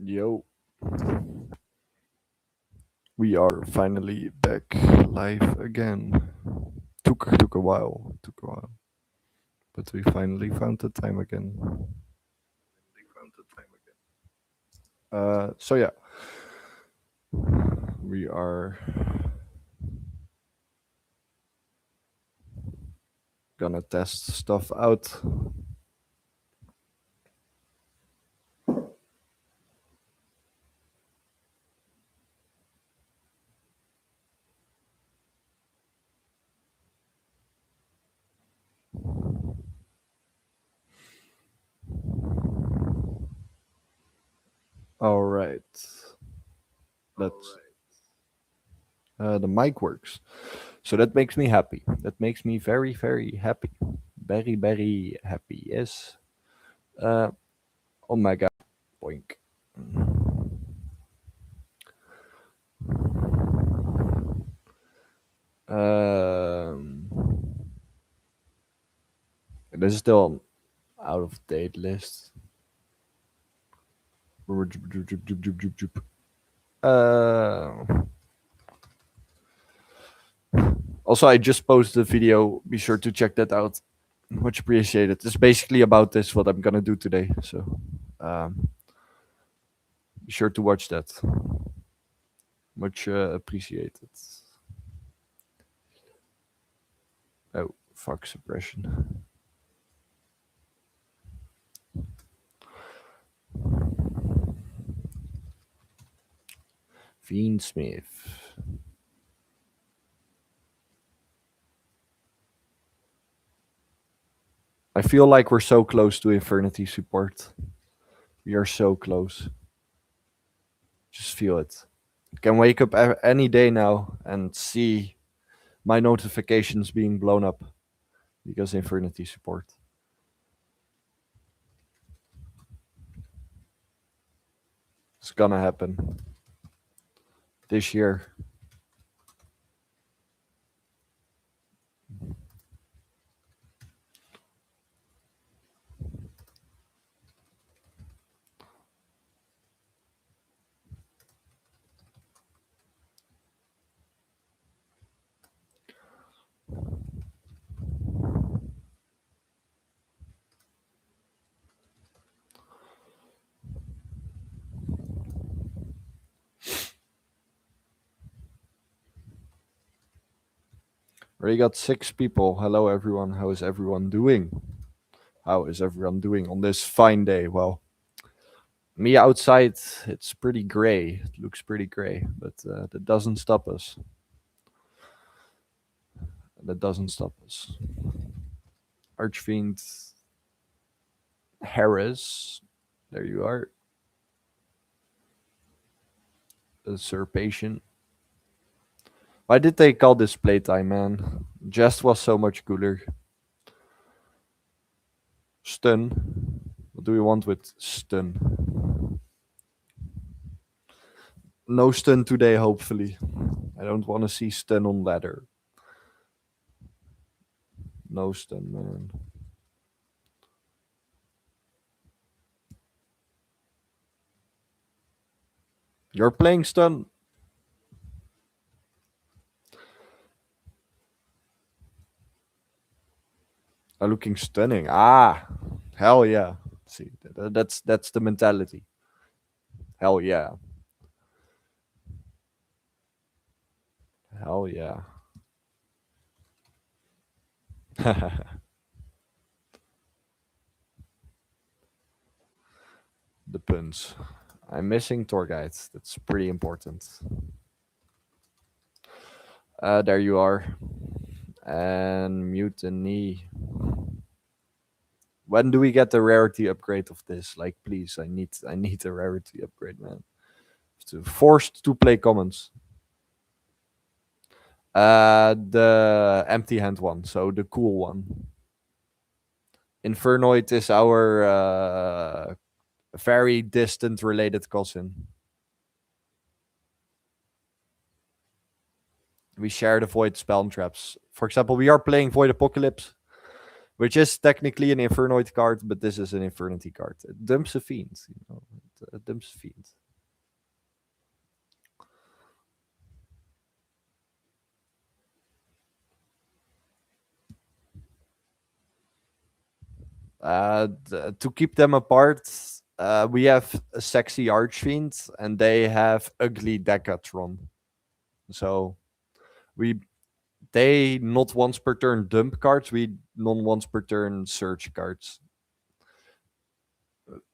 Yo, we are finally back live again. Took a while, but we finally found the time again. So yeah, we are gonna test stuff out. All right, let's. The mic works, so that makes me happy. That makes me very, very happy. Very, very happy. Yes. Uh, oh my god. Boink. Um, this is still an out of date list. Uh, Also, I just posted a video. Be sure to check that out. Much appreciated. It's basically about this what I'm gonna do today. So, be sure to watch that. Much appreciated. Oh, fuck suppression. Fiend Smith. I feel like we're so close to Infernity support. We are so close. Just feel it. Can wake up any day now and see my notifications being blown up because Infernity support. It's gonna happen this year. Already got 6 people. Hello, everyone. How is everyone doing? How is everyone doing on this fine day? Well, me outside, it's pretty gray. It looks pretty gray, but that doesn't stop us. That doesn't stop us. Archfiend Harris, there you are. Usurpation. Why did they call this playtime, man? Jest was so much cooler. Stun. What do we want with stun? No stun today, hopefully. I don't want to see stun on ladder. No stun, man. You're playing stun. Looking stunning. Ah, hell yeah. See, that's the mentality. Hell yeah. Hell yeah. The puns. I'm missing tour guides. That's pretty important. There you are. And mutiny. When do we get the rarity upgrade of this? Like, please, I need a rarity upgrade, man. Forced to play commons. The empty hand one, so the cool one. Infernoid is our very distant related cousin. We share the Void spell and traps. For example, we are playing Void Apocalypse, which is technically an Infernoid card, but this is an Infernity card. It dumps a fiend. You know, dumps Fiend. To keep them apart, we have a sexy Archfiend and they have ugly Decatron. So we they not once per turn dump cards, we non once per turn search cards.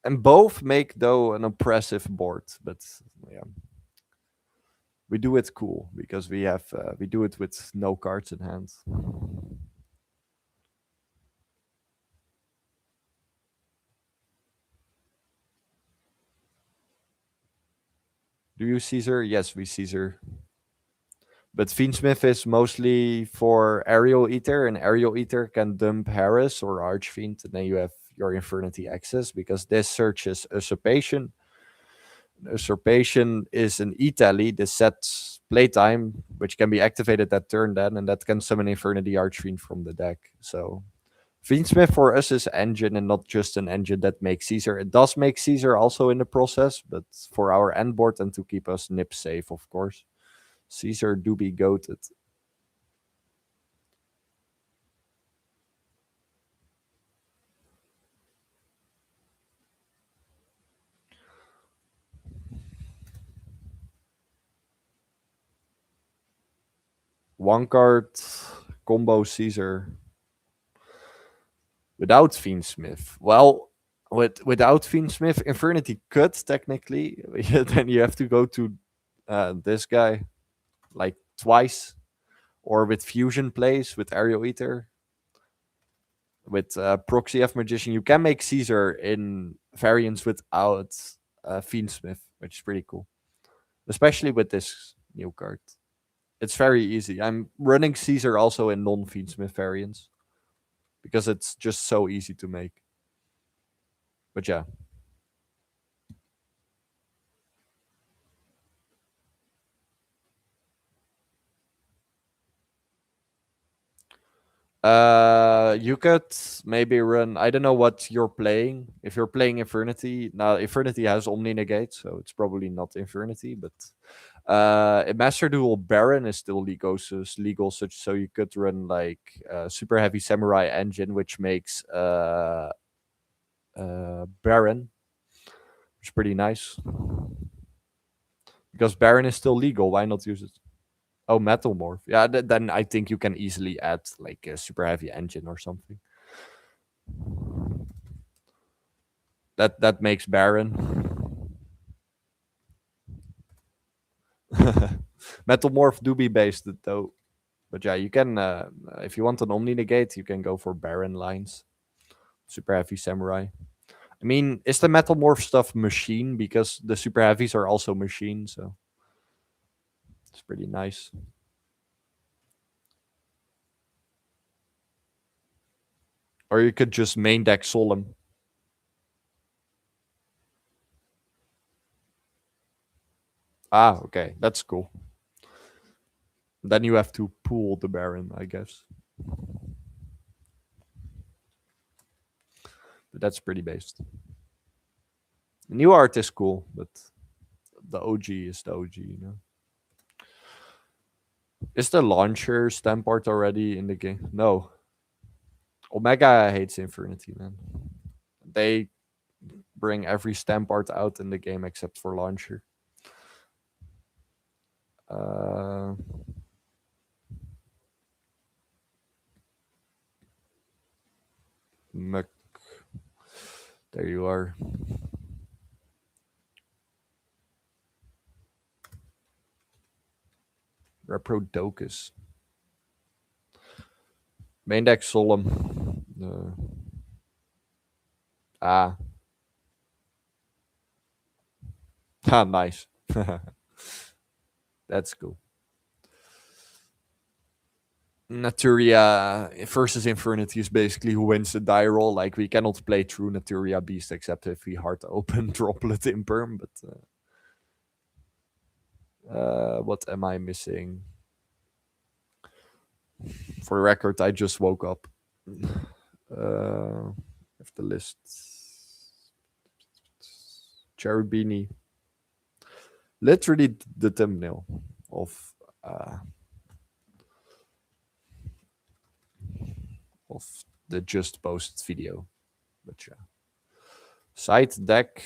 And both make though an oppressive board, but yeah. We do it cool because we do it with no cards in hand. Do you Caesar? Yes, we Caesar. But Fiendsmith is mostly for Aerial Eater, and Aerial Eater can dump Harris or Archfiend, and then you have your Infernity access because this searches Usurpation. Usurpation is an E-tally, this sets playtime, which can be activated that turn then, and that can summon Infernity Archfiend from the deck. So Fiendsmith for us is engine and not just an engine that makes Caesar. It does make Caesar also in the process, but for our end board and to keep us nip safe, of course. Caesar do be goated. One card combo Caesar without Fiendsmith. Well, without Fiendsmith, Infernity could technically. Then you have to go to this guy like twice, or with Fusion plays with Aerial Eater. With Proxy F Magician, you can make Caesar in variants without Fiendsmith, which is pretty cool, especially with this new card. It's very easy. I'm running Caesar also in non Fiendsmith variants because it's just so easy to make. But yeah. You could maybe run. I don't know what you're playing. If you're playing Infernity, now Infernity has Omni Negate, so it's probably not Infernity. But a Master Duel Baron is still legal, such so you could run like Super Heavy Samurai Engine, which makes Baron, which is pretty nice because Baron is still legal. Why not use it? Oh, Metal Morph. Yeah, then I think you can easily add like a Super Heavy Engine or something. That makes Baron. Metal Morph do be based though. But yeah, you can if you want an Omni Negate, you can go for Baron lines. Super Heavy Samurai. I mean, is the Metal Morph stuff machine? Because the Super Heavies are also machine, so it's pretty nice. Or you could just main deck Solemn. Ah, okay, that's cool. Then you have to pool the Baron, I guess. But that's pretty based. The new art is cool, but the OG is the OG, you know. Is the launcher stamp art already in the game? No. Omega hates Infernity, man. They bring every stamp art out in the game except for launcher. Uh, Mc, there you are. Reprodokus. Main deck Solemn. Ah. Ah, nice. That's cool. Naturia versus Infernity is basically who wins the die roll. Like, we cannot play through Naturia Beast except if we hard open Droplet Imperm, but what am I missing? For the record, I just woke up. If the list. Cherubini. Literally the thumbnail of uh, of the just posted video. But yeah. Side deck.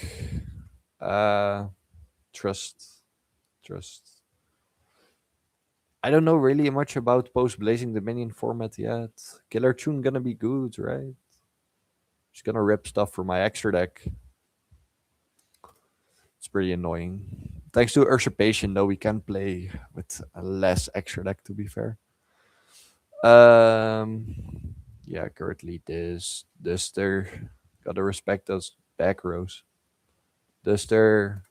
Uh, trust. Trust. I don't know really much about post Blazing Dominion format yet. Killer Tune gonna be good, right? Just gonna rip stuff for my extra deck. It's pretty annoying. Thanks to Usurpation, though, we can play with a less extra deck, to be fair. Yeah, currently this Duster. Gotta respect those back rows. Duster,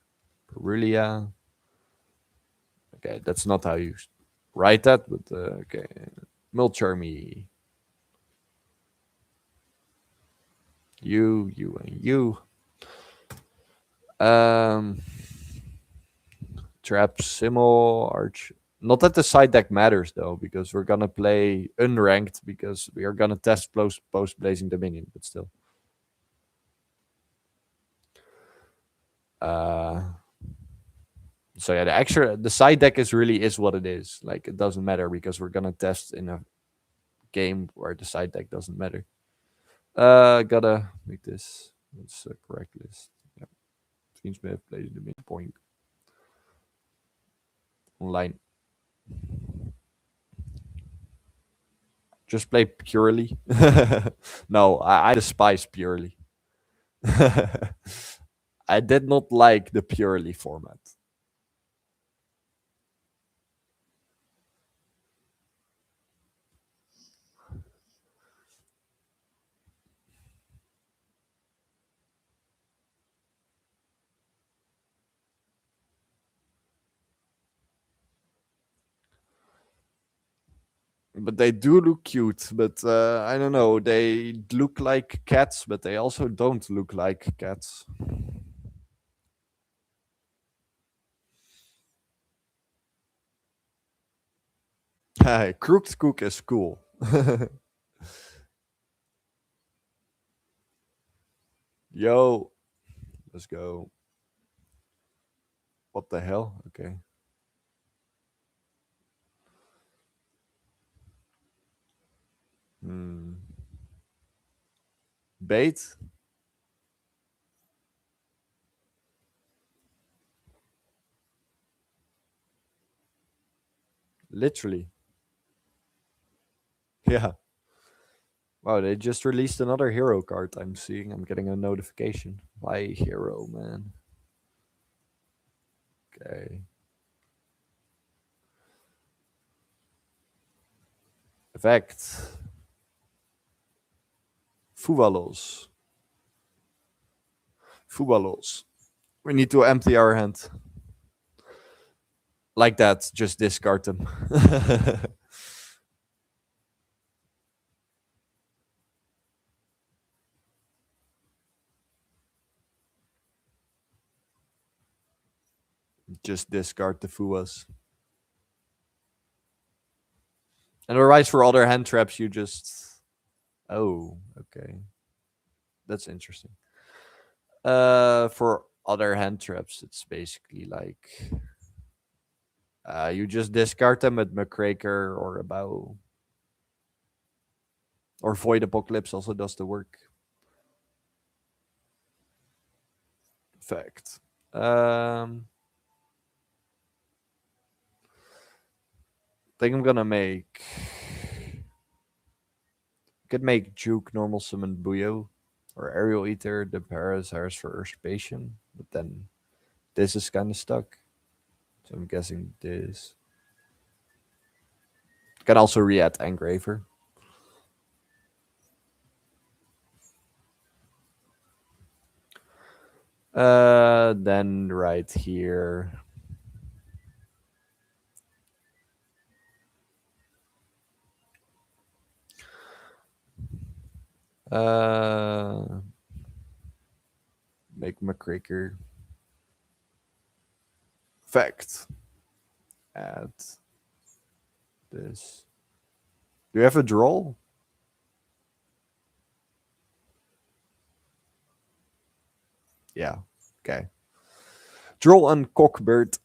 Perulia. Okay, that's not how you write that, but okay. Mulcharmy. You, and you. Um, Trap, Simmel, Arch. Not that the side deck matters though, because we're gonna play unranked because we are gonna test post Blazing Dominion, but still. Uh, so yeah, the side deck is what it is. Like it doesn't matter because we're gonna test in a game where the side deck doesn't matter. Gotta make this. It's a correct list. Yeah, Fiends may have played the midpoint online. Just play purely. No, I despise purely. I did not like the purely format. But they do look cute. But I don't know. They look like cats, but they also don't look like cats. Hey, Crooked Cook is cool. Yo, let's go. What the hell? Okay. Hmm. Bait? Literally. Yeah. Wow, they just released another hero card. I'm seeing. I'm getting a notification. Why hero, man? Okay. Effect. Fuvalos. Fuvalos. We need to empty our hand. Like that. Just discard them. Just discard the Fuas. And otherwise, for other hand traps, you just. Oh, okay. That's interesting. For other hand traps, it's basically like you just discard them at McCraker or a bow. Or Void Apocalypse also does the work. Fact. Think I'm gonna make. Could make Juke normal summon Buyo or Aerial Eater, the Parasars for Usurpation, but then this is kind of stuck. So I'm guessing this. Can also re-add Engraver. Then right here. Uh, make McCraker. Fact. Add this. Do you have a draw? Yeah. Okay. Draw on Cockbird.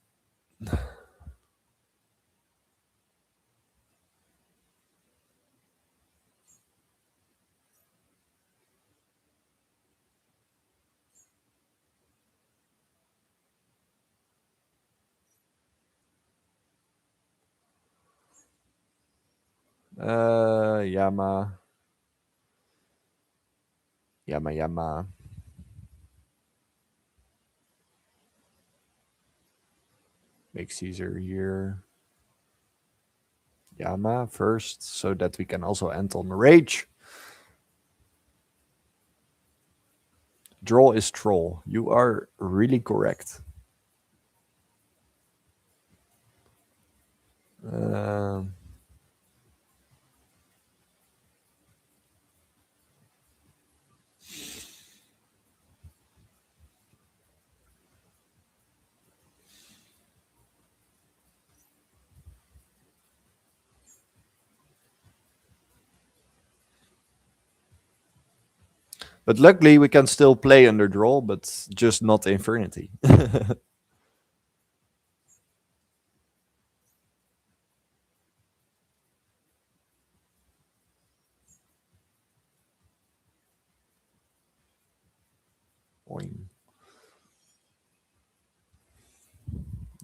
Yama. Yama Yama. Make Caesar here. Yama first, so that we can also end on Rage. Draw is troll. You are really correct. Um, but luckily, we can still play under draw, but just not Infernity. Boing.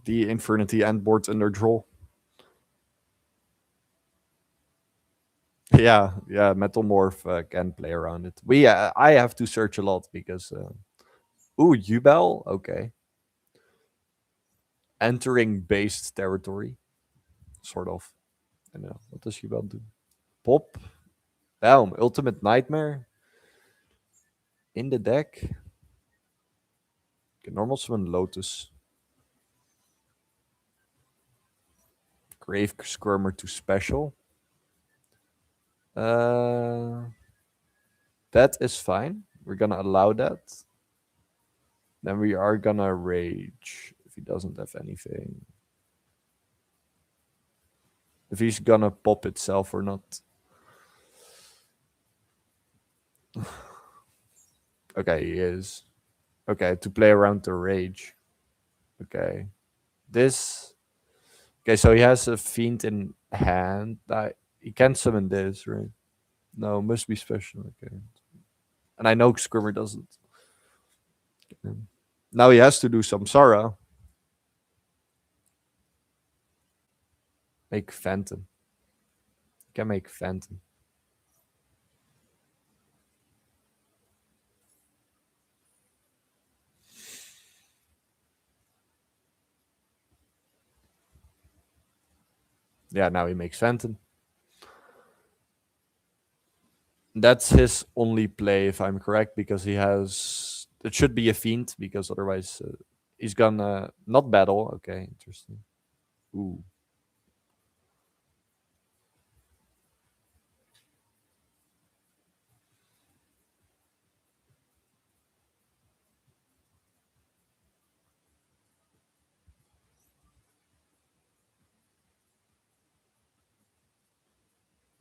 The Infernity end board under draw. Yeah, yeah, Metalmorph can play around it. I have to search a lot because. Ooh, Ubel? Okay. Entering based territory. Sort of. I know. What does Ubel do? Pop. Damn, Ultimate Nightmare in the deck. Okay, normal summon Lotus. Grave Squirmer to special. Uh, that is fine. We're gonna allow that. Then we are gonna rage if he doesn't have anything. If he's gonna pop itself or not. Okay, he is. Okay, to play around the rage. Okay. This. Okay, so he has a fiend in hand. He can summon this, right? No, must be special. Okay. And I know Scrimmer doesn't. Now he has to do some Samsara. Make Phantom. Can make Phantom. Yeah, now he makes Phantom. That's his only play, if I'm correct, because he has. It should be a Fiend, because otherwise he's gonna not battle. Okay, interesting. Ooh.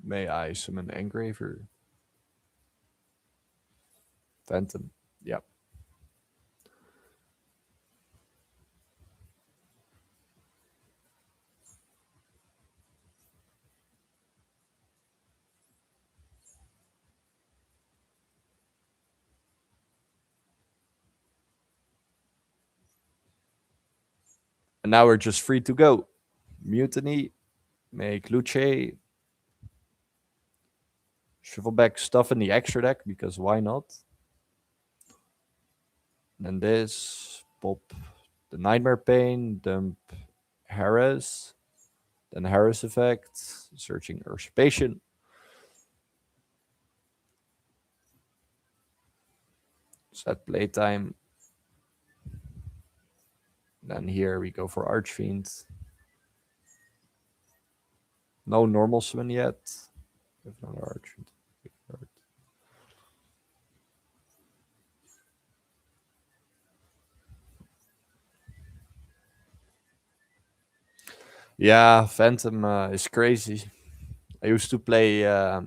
May I summon Engraver? Phantom. Yep. And now we're just free to go. Mutiny. Make Luce. Shuffle back stuff in the extra deck, because why not? And this. Pop the Nightmare Pain. Dump Harris. Then Harris effect. Searching Usurpation. Set playtime. Then here we go for Archfiend. No normal summon yet. We have another Archfiend. Yeah, Phantom is crazy. I used to play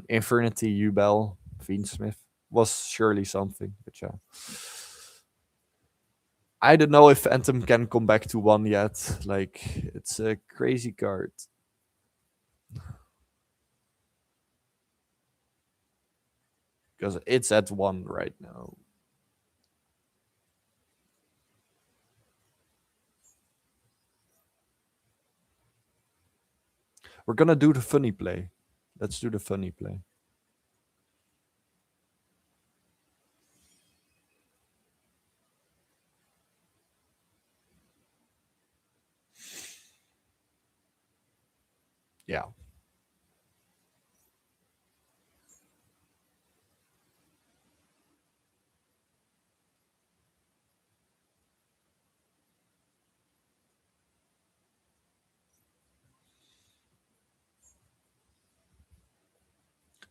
Infernity Ubel. Fiendsmith was surely something, but yeah. I don't know if Phantom can come back to one yet. Like, it's a crazy card. Because it's at one right now. We're gonna do the funny play. Let's do the funny play. Yeah.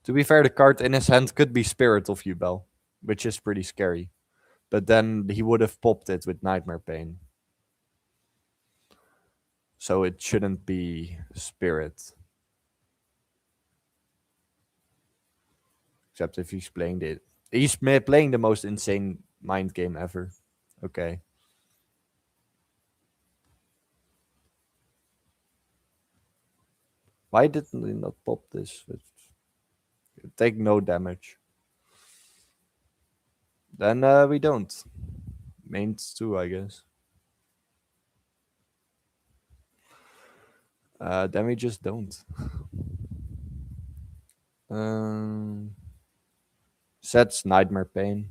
To be fair, the card in his hand could be Spirit of Yubel, which is pretty scary. But then he would have popped it with Nightmare Pain. So it shouldn't be Spirit. Except if he's playing it. Playing the most insane mind game ever. Okay. Why didn't he not pop this? Take no damage. Then we don't. Mains too, I guess. Then we just don't. Um, Sets Nightmare Pain.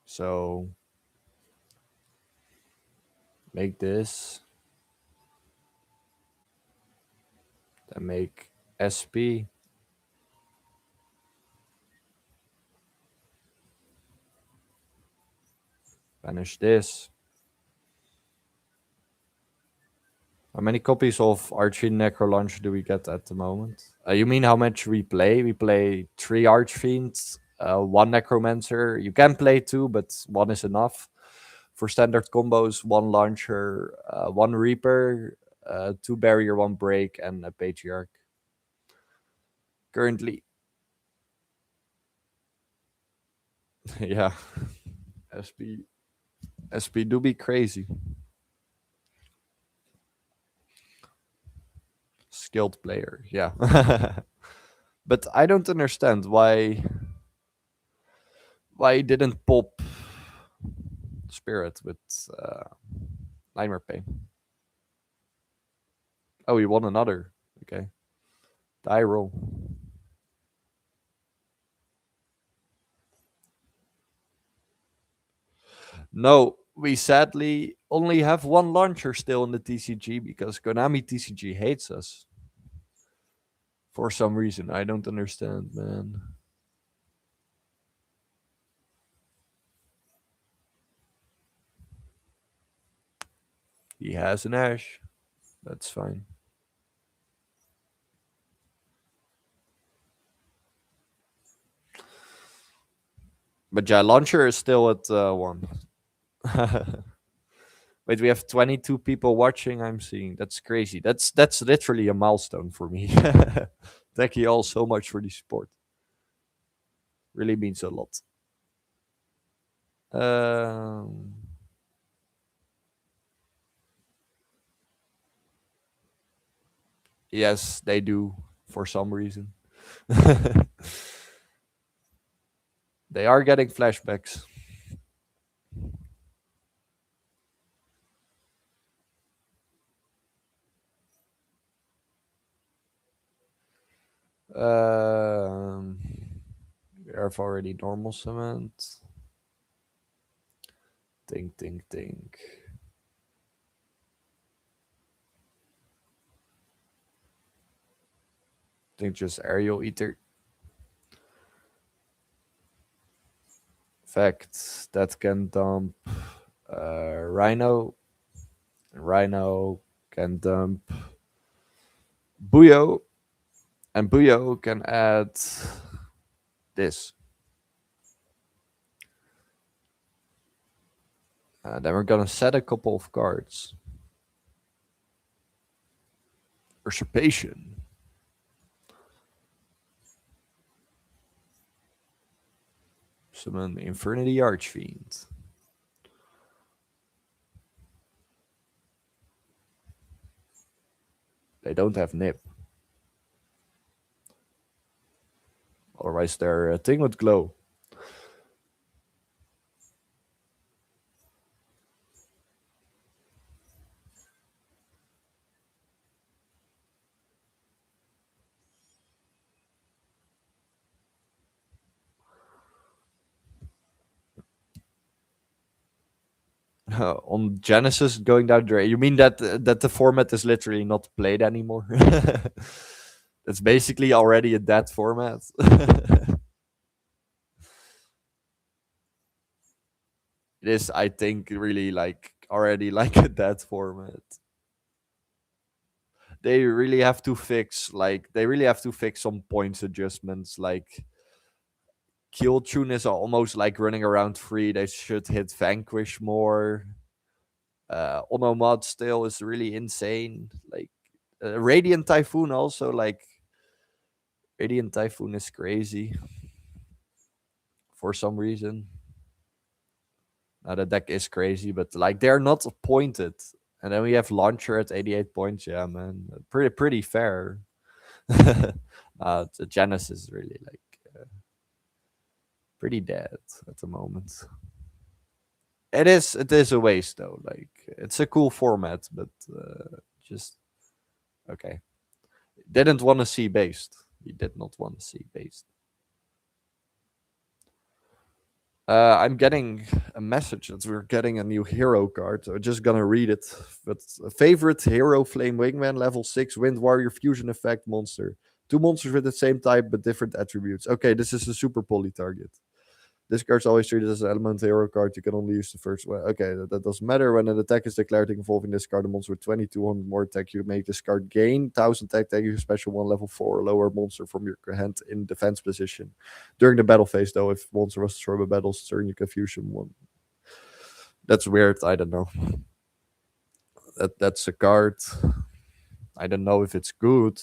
So make this. Then make SP. Banish this. How many copies of Archfiend Necro Launch do we get at the moment? You mean how much we play? We play 3 Archfiends, one Necromancer. You can play 2, but one is enough. For standard combos, one Launcher, one Reaper, 2 Barrier, 1 Break, and a Patriarch. Currently, yeah. SP SP do be crazy. Skilled player, yeah. But I don't understand why he didn't pop Spirit with Nightmare Pain. Oh, he won another. Okay. Die roll. No, we sadly only have one launcher still in the TCG because Konami TCG hates us. For some reason. I don't understand, man. He has an Ash. That's fine. But yeah, launcher is still at one. Wait, we have 22 people watching. I'm seeing that's crazy. That's literally a milestone for me. Thank you all so much for the support. Really means a lot. Um, yes, they do for some reason. They are getting flashbacks. Um, we have already normal cement. Think. Think just aerial eater. Fact that can dump Rhino. Rhino can dump Buyo. And Buyo can add this. Then we're gonna set a couple of cards. Usurpation. Summon Infernity Archfiend. They don't have Nip. Otherwise, their thing would glow. On Genesis, going down drain. You mean that the format is literally not played anymore? It's basically already a dead format. It is, I think, really like already like a dead format. They really have to fix some points adjustments. Like kill tune is almost like running around free. They should hit Vanquish more. Onomod still is really insane. Like Radiant Typhoon also, like Radiant Typhoon is crazy for some reason. Now the deck is crazy, but like they're not pointed. And then we have Launcher at 88 points. Yeah, man, pretty fair. The Genesis is really like pretty dead at the moment. It is a waste though. Like it's a cool format, but just okay. Didn't want to see based. He did not want to see based. I'm getting a message that we're getting a new hero card. So I'm just gonna read it. But favorite hero Flame Wingman level 6 Wind Warrior fusion effect monster. Two monsters with the same type but different attributes. Okay, this is a super poly target. This card's always treated as an element hero card. You can only use the first one. Okay, that doesn't matter. When an attack is declared involving this card, a monster with 2200 more attack, you make this card gain 1000 attack, take you special 1 level 4 or lower monster from your hand in defense position. During the battle phase, though, if monster was destroyed by battles, turn you can fusion 1. That's weird. I don't know. That's a card. I don't know if it's good,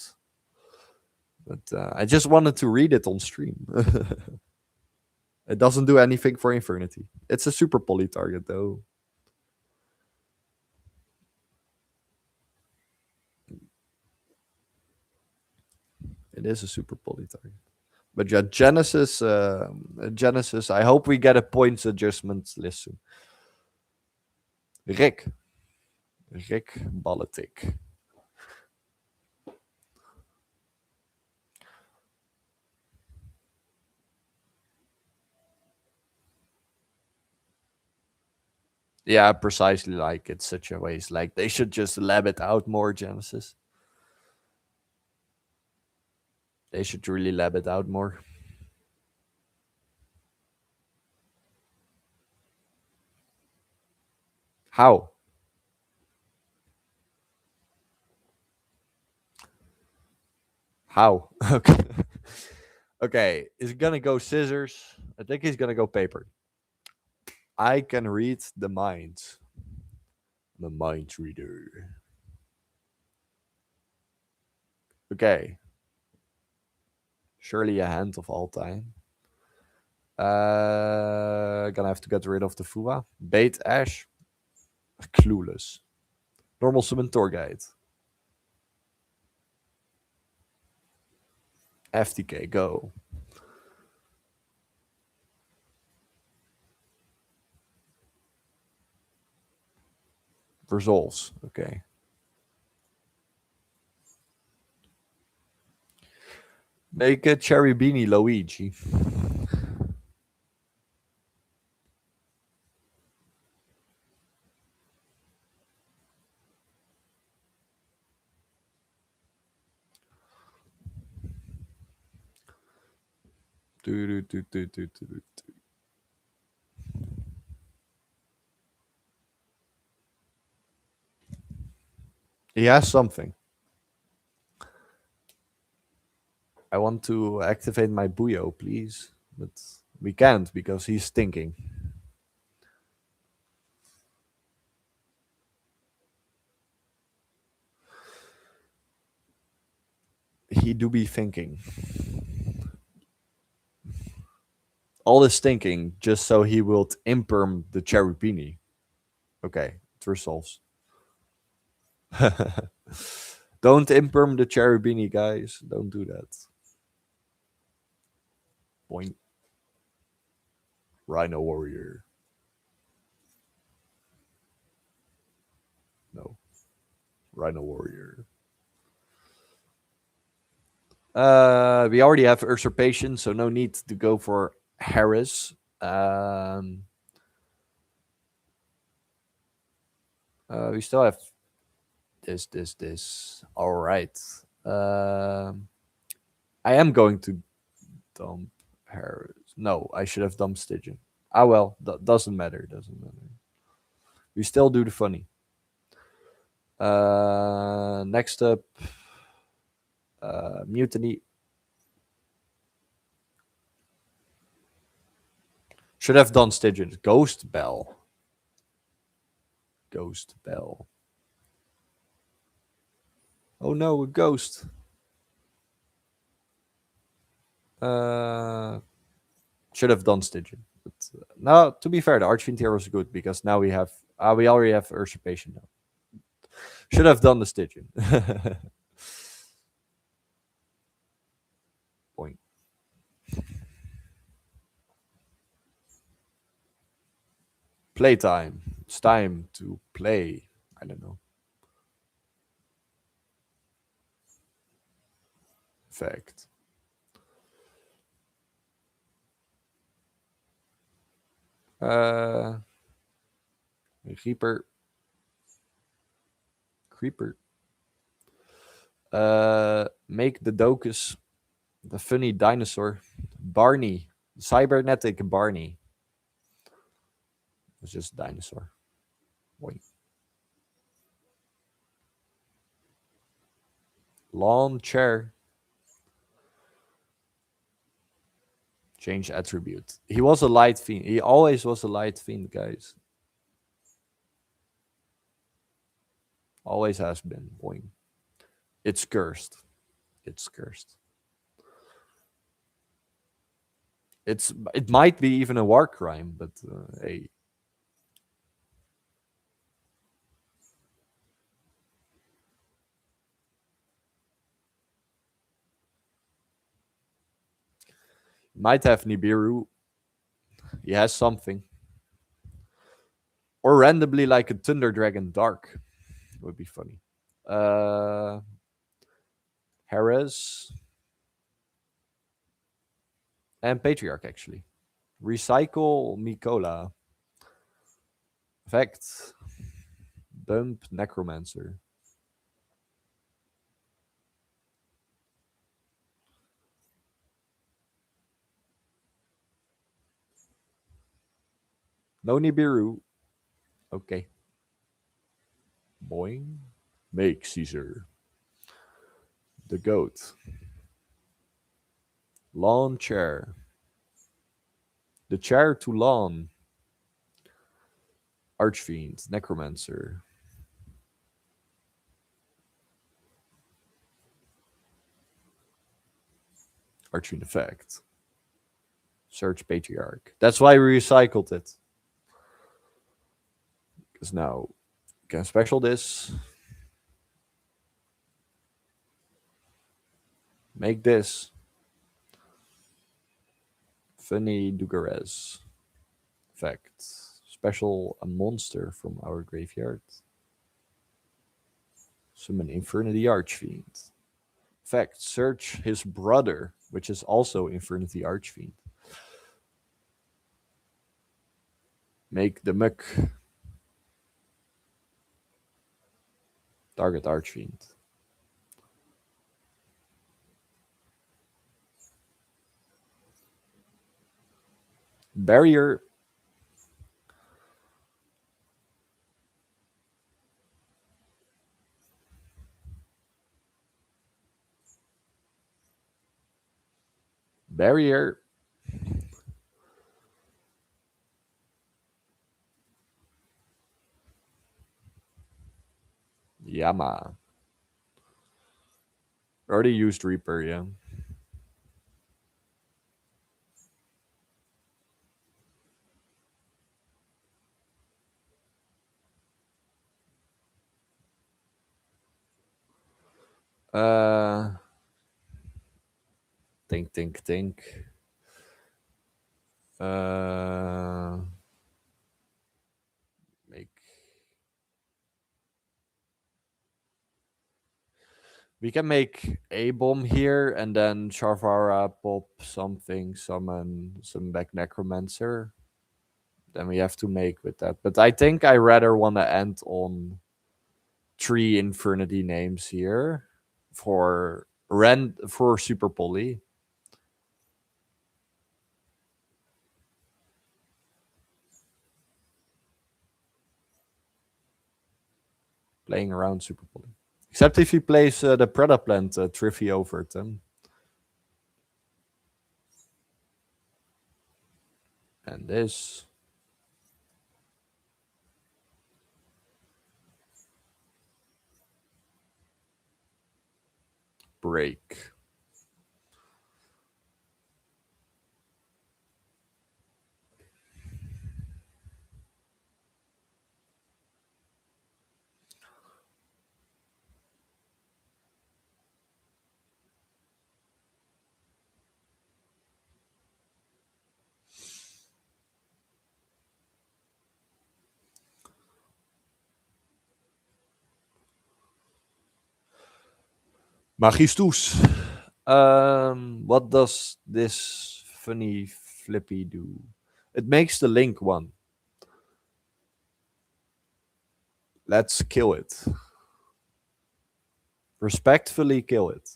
but I just wanted to read it on stream. It doesn't do anything for Infernity. It's a super poly target, though. It is a super poly target. But yeah, Genesis. I hope we get a points adjustment list soon. Rick Balatic. Yeah, precisely. Like it's such a waste. Like they should just lab it out more. Genesis. They should really lab it out more. How? How? Okay. Okay. Is he gonna go scissors? I think he's gonna go paper. I can read the minds. The mind reader. Okay. Surely a hand of all time. Gonna have to get rid of the Fua. Bait Ash. Clueless. Normal summon tour guide. FTK, go. Resolves. Okay. Make a Cherry Beanie Luigi. He has something. I want to activate my Buyo, please. But we can't because he's thinking. He do be thinking. All this thinking just so he will imperm the cherubini. Okay, it resolves. Don't imperm the cherubini, guys. Don't do that. Point. Rhino warrior. No. Rhino warrior. We already have usurpation, so no need to go for Harris. We still have this. All right. I am going to dump Harris. No, I should have dumped Stygian. Ah, well, doesn't matter. Doesn't matter. We still do the funny. Next up, Mutiny. Should have done Stygian. Ghost Bell. Ghost Bell. Oh no, a ghost. Should have done Stygian. But now, to be fair, the Archfiend here was good because now we already have usurpation now. Should have done the Stygian. Point. Playtime. It's time to play. I don't know. Fact. Uh, Reaper. Creeper. Make the Docus, the funny dinosaur. Barney. Cybernetic Barney. It's just a dinosaur. Boy. Lawn chair. Change attribute. He was a light fiend. He always was a light fiend, guys. Always has been. Boing. It's cursed. It's cursed. It might be even a war crime, but hey. Might have Nibiru. He has something. Or randomly like a Thunder Dragon Dark. Would be funny. Harris. And Patriarch, actually. Recycle Mikola. Effect. Bump Necromancer. No Nibiru. Okay. Boing. Make Caesar. The goat. Lawn chair. The chair to lawn. Archfiend. Necromancer. Archfiend effect. Search Patriarch. That's why we recycled it. Because now you can special this. Make this. Funny Dugares. Effect. Special a monster from our graveyard. Summon Infernity Archfiend. Effect. Search his brother, which is also Infernity Archfiend. Make the muck. Target Archfiend. Barrier. Barrier. Yama. Already used Reaper, yeah. Uh, think. Uh, make we can make a bomb here and then Charvara pop something, summon some back necromancer. Then we have to make with that. But I think I rather want to end on 3 Infernity names here for for Super Poly. Playing around Super Poly. Except if he plays the Predaplant Triffy over it, then. And this. Break. Magistus. What does this funny flippy do? It makes the link one. Let's kill it. Respectfully kill it.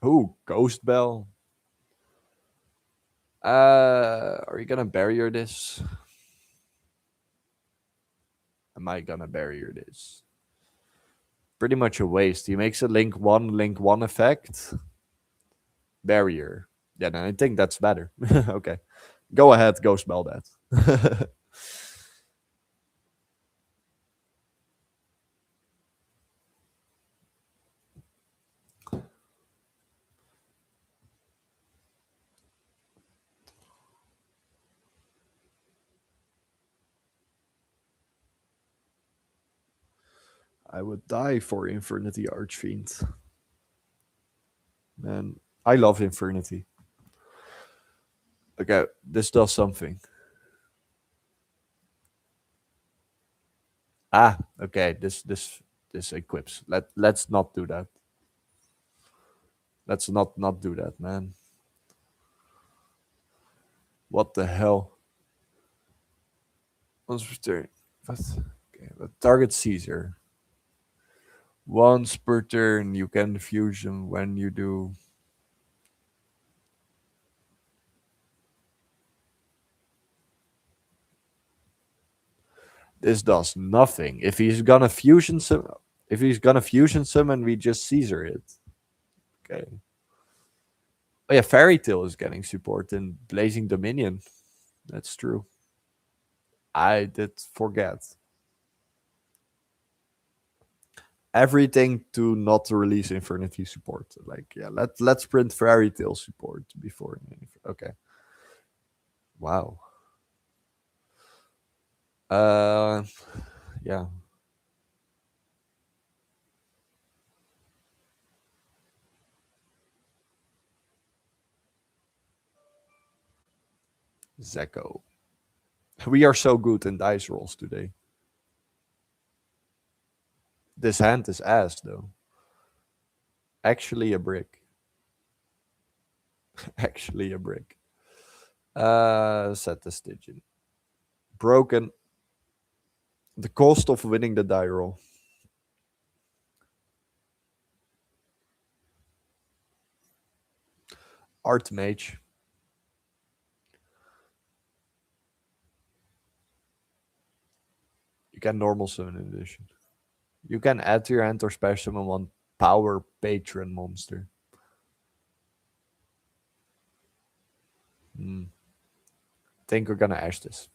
Ooh, Ghost Bell. Are you gonna barrier this? Am I gonna barrier this? Pretty much a waste. He makes a link one effect. Barrier. Yeah, then I think that's better. Okay. Go ahead, go spell that. I would die for Infernity Archfiend. Man, I love Infernity. Okay, this does something. Ah, okay. This equips. Let's not do that. Let's not do that, man. What the hell? Once per turn. What? Okay, but target Caesar. Once per turn, you can fusion when you do. This does nothing. If he's gonna fusion summon, we just Caesar it. Okay. Oh yeah, Fairy Tale is getting support in Blazing Dominion. That's true. I did forget. Everything to not release Infernity support. Like, yeah, let's print Fairy Tale support before. Okay. Wow. Uh, yeah. Zeko. We are so good in dice rolls today. This hand is ass though. Actually a brick. Actually a brick. Set the Stygian. Broken. The cost of winning the die roll. Archmage. You can normal summon in addition. You can add to your hand or special summon one power patron monster. Hmm. Think we're gonna ash this.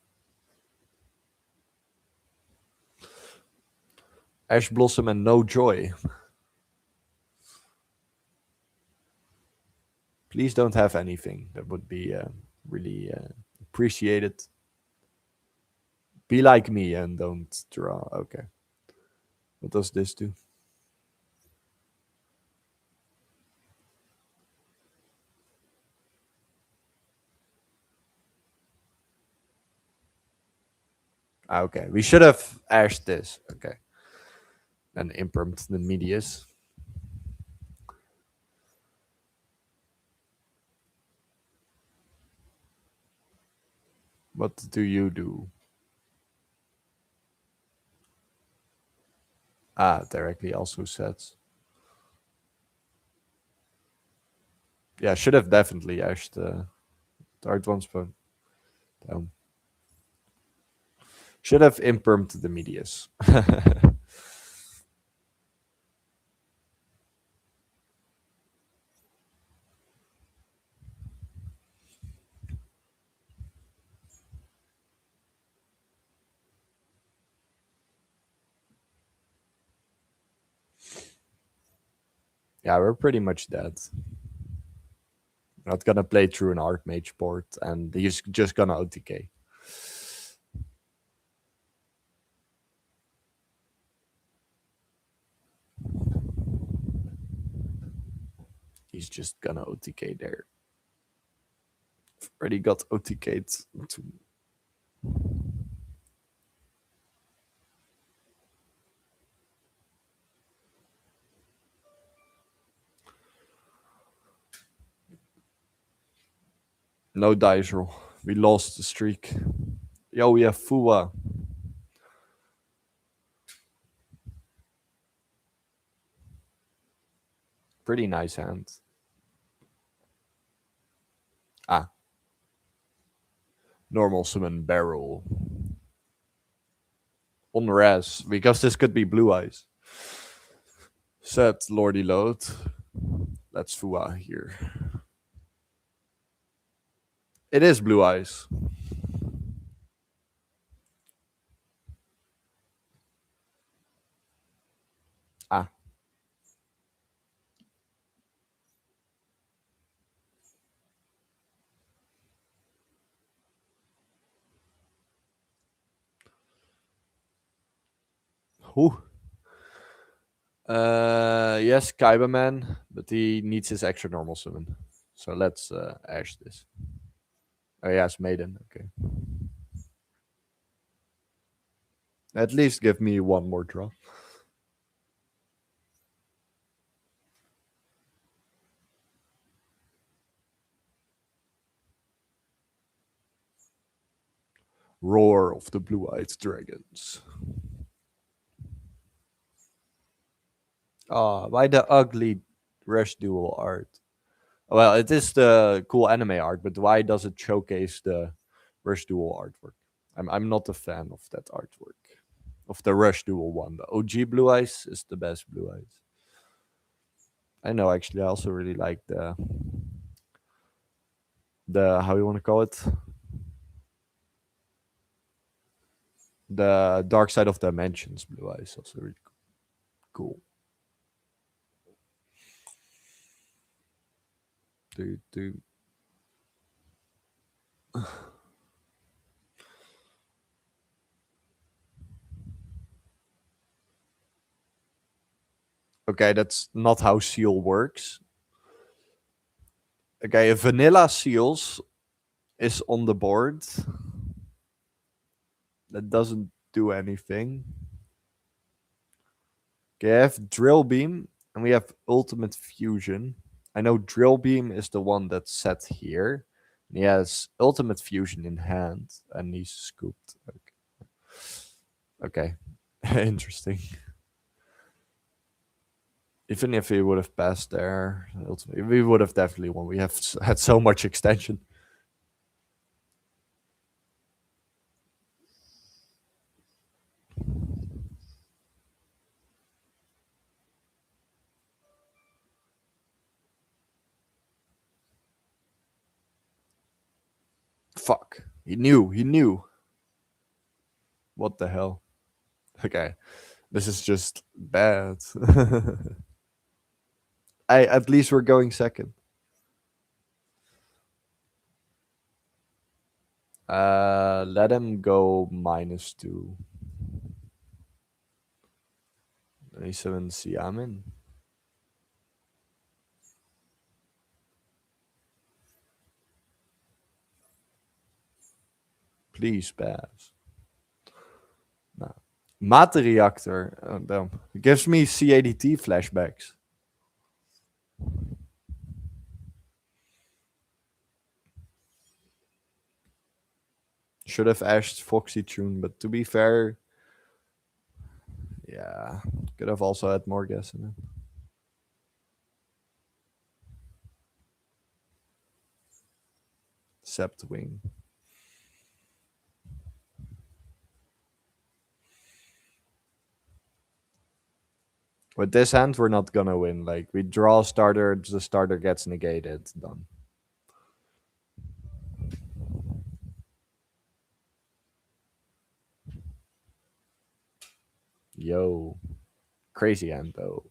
Ash Blossom and No Joy. Please don't have anything. That would be really appreciated. Be like me and don't draw. Okay. What does this do? Okay. We should have ashed this. Okay. And impermed the medius. What do you do? Ah, directly also sets. Yeah, should have definitely ashed the art one spawn. Should have impermed the medius. Yeah, we're pretty much dead. Not gonna play through an Archmage board, and he's just gonna OTK. He's just gonna OTK there. Already got OTK'd. No dice roll. We lost the streak. Yo, we have Fua. Pretty nice hand. Ah. Normal summon barrel. On res, because this could be blue eyes. Set Lordy Load. Let's Fua here. It is blue eyes. Ah. Who? Yes, Kyberman, but he needs his extra normal summon. So let's ash this. Oh, yes, Maiden. Okay. At least give me one more draw. Roar of the Blue-Eyed Dragons. Oh, why the ugly Rush Duel art? Well, it is the cool anime art, but why does it showcase the Rush Duel artwork? I'm not a fan of that artwork. Of the Rush Duel one. The OG Blue Eyes is the best Blue Eyes. I know, actually. I also really like the how you want to call it, the Dark Side of Dimensions Blue Eyes. Also really cool. Do. Okay, that's not how Seal works. Okay, if Vanilla Seals is on the board, that doesn't do anything. Okay, I have Drill Beam and we have Ultimate Fusion. I know Drill Beam is the one that's set here. He has Ultimate Fusion in hand and he's scooped. Okay. Interesting. Even if he would have passed there, ultimately, we would have definitely won. We have had so much extension. Fuck. He knew. He knew. What the hell? Okay. This is just bad. At least we're going second. Let him go -2. 27 Siamin. Please pass. No. Mate reactor. Oh, damn. It gives me CADT flashbacks. Should have asked Foxy Tune, but to be fair, yeah, could have also had more gas in it. Sept Wing. With this hand, we're not gonna win. Like, we draw a starter, the starter gets negated. Done. Yo. Crazy hand, though.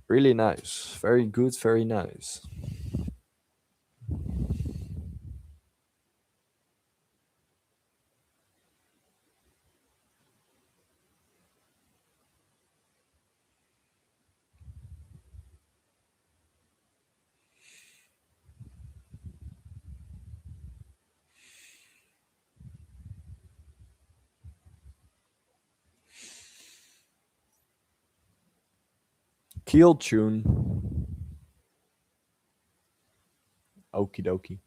Really nice. Very good, very nice. Keel Tune. Okie dokie.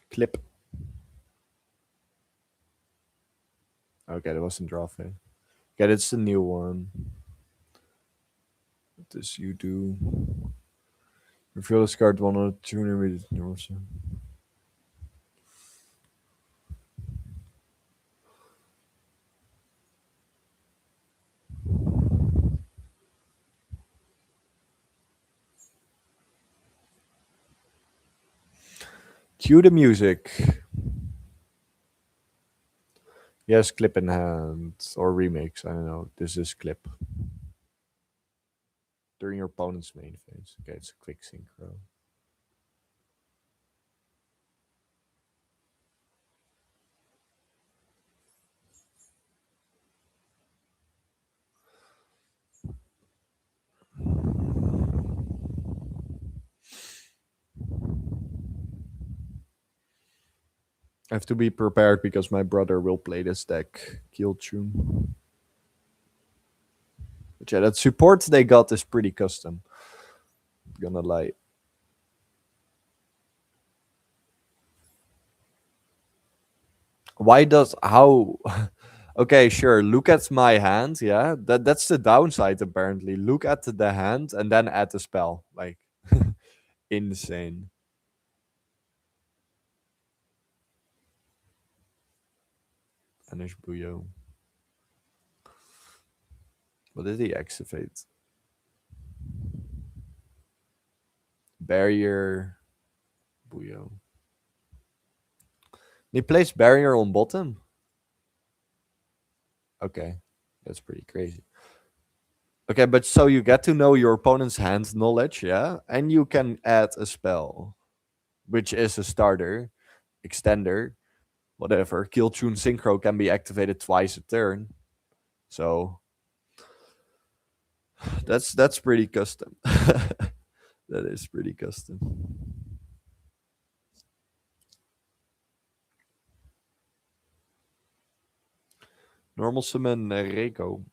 Clip. Okay, that wasn't draw phase. Okay, that's the new one. What does you do? Reveal this card one on a tuner with cue the music. Yes, clip in hand or remix. I don't know. This is clip during your opponent's main phase. Okay, it's a quick synchro. I have to be prepared because my brother will play this deck. Kill tune. But yeah, that support they got is pretty custom. Gonna lie. Why does how okay, sure. Look at my hand, yeah. That's the downside apparently. Look at the hand and then add the spell. Like insane. Anish Buyo. What did he activate? Barrier Buyo. He plays barrier on bottom. Okay. That's pretty crazy. Okay, but so you get to know your opponent's hand knowledge, yeah? And you can add a spell, which is a starter, extender, whatever. Kill Tune Synchro can be activated twice a turn. So that's pretty custom. That is pretty custom. Normal summon Reiko.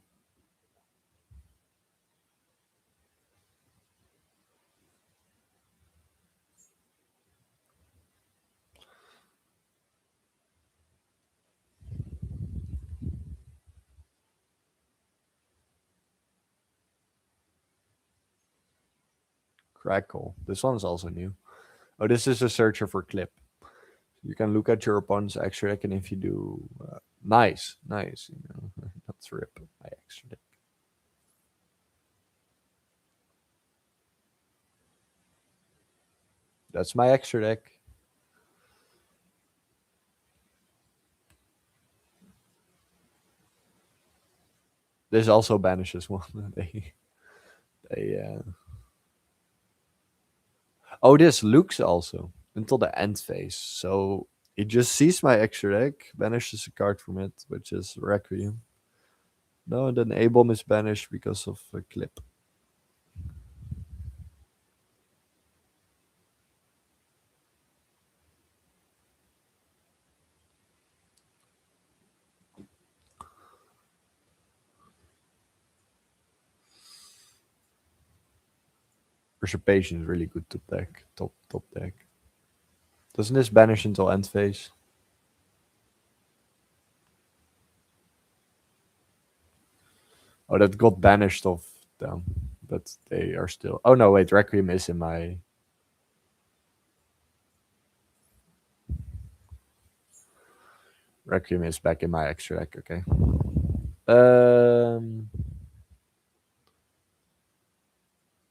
Crackle. This one's also new. Oh, this is a searcher for clip. You can look at your opponent's extra deck, and if you do, nice, nice. You know, that's rip my extra deck. That's my extra deck. This also banishes one. They, oh, this Luke's also until the end phase. So it just sees my extra deck, banishes a card from it, which is Requiem. No, then Abom is banished because of a clip. Usurpation is really good top deck. Top deck. Doesn't this banish until end phase? Oh, that got banished off them, but they are still. Oh no, wait, Requiem is in my. Requiem is back in my extra deck. Okay. Um.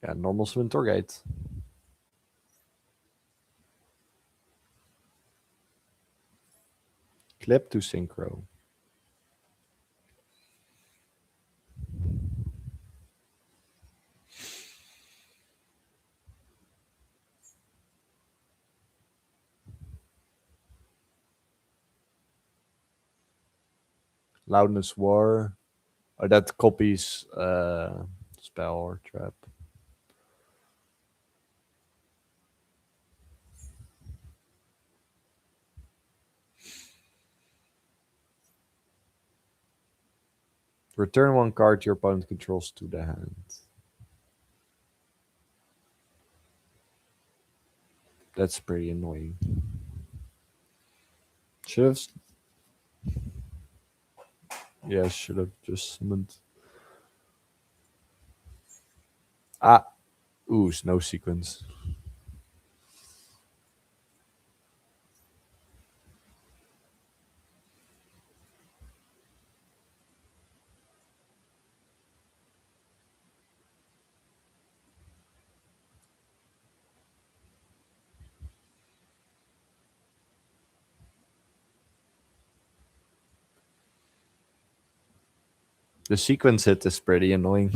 Yeah, normal Swin Torgate. Clip to synchro. Loudness War. Oh, that copies spell or trap. Return one card your opponent controls to the hand. That's pretty annoying. Should have. Yeah, should have just summoned. Ah, ooh, no sequence. The sequence hit is pretty annoying.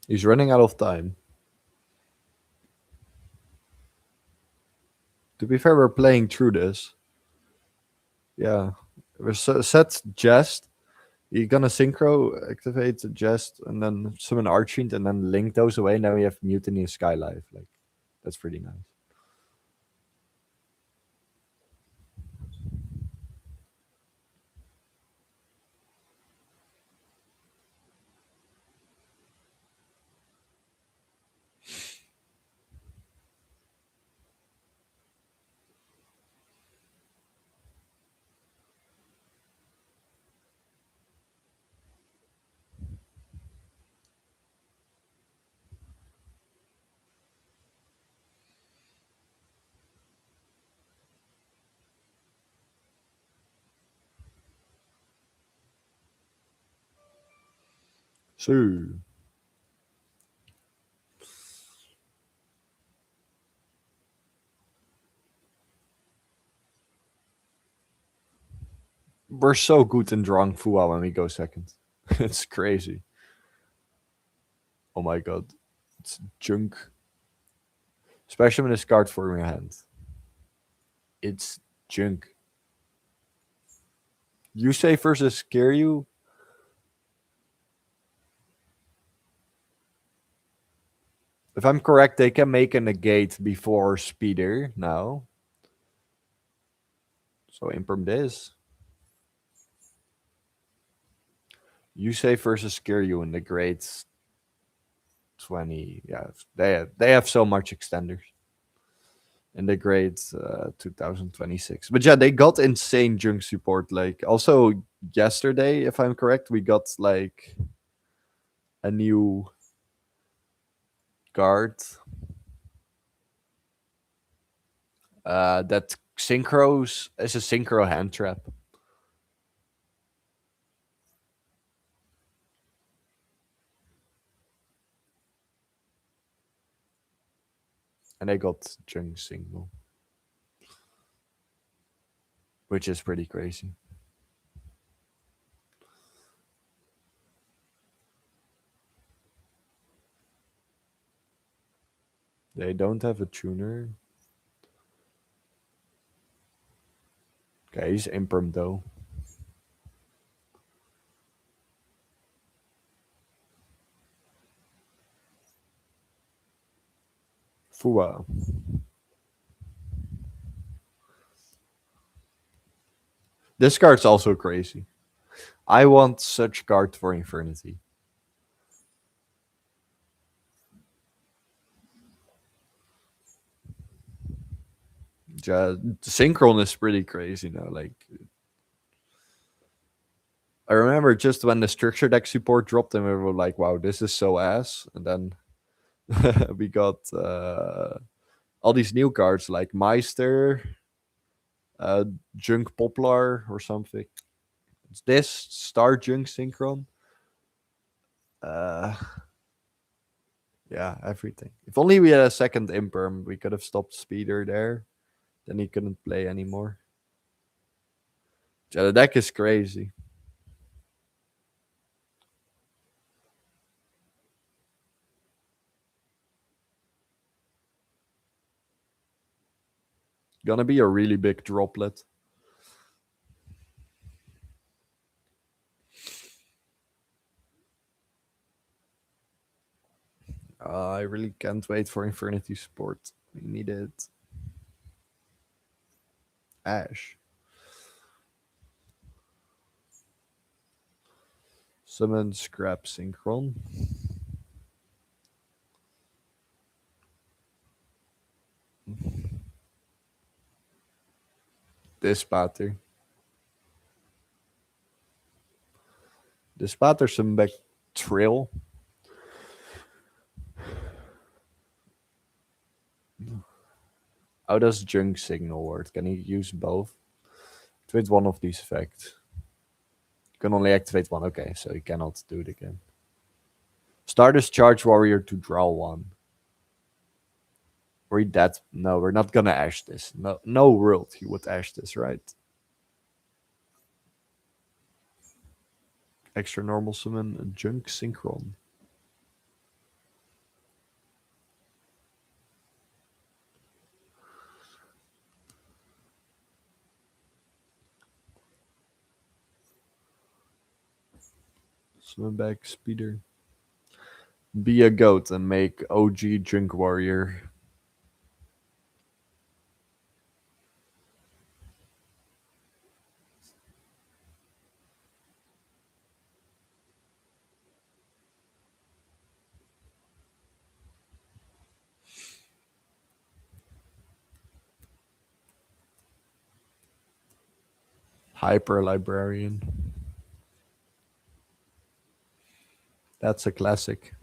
He's running out of time. To be fair, we're playing through this. Yeah. We're set Jest. You're gonna synchro, activate the Jest, and then summon Archfiend, and then link those away, and then we have Mutiny and Skylife. Like, that's pretty nice. So, we're so good in drawing Fua when we go second. It's crazy. Oh my god. It's junk. Especially when this card for your hand. It's junk. Yusei versus Kiryu. If I'm correct, they can make a negate before Speeder now. So imperm this. Yusei versus Kiryu in the grades 20. Yeah, they have so much extenders in the grades 2026. But yeah, they got insane junk support. Like also yesterday, if I'm correct, we got like a new card that synchros is a synchro hand trap. And I got Jung Single, which is pretty crazy. They don't have a tuner. Okay, he's imperm though. Fua. This card's also crazy. I want such card for Infernity. Synchron is pretty crazy now. Like I remember just when the structure deck support dropped, and we were like, "Wow, this is so ass." And then we got all these new cards like Meister, uh, Junk Poplar, or something. It's this Star Junk Synchron. Uh, yeah, everything. If only we had a second Imperm, we could have stopped Speeder there. Then he couldn't play anymore. Yeah, the deck is crazy. Gonna be a really big droplet. I really can't wait for Infernity support. We need it. Ash. Summon Scrap Synchron. This pattern. This pattern some back Trill. How does Junk Signal work? Can he use both? Activate one of these effects. You can only activate one. Okay, so he cannot do it again. Start as Charge Warrior to draw one. Read that. No, we're not gonna ash this. No, no world he would ash this, right? Extra normal summon Junk Synchron. Summon back Speeder. Be a goat and make OG Junk Warrior. Hyper Librarian. That's a classic.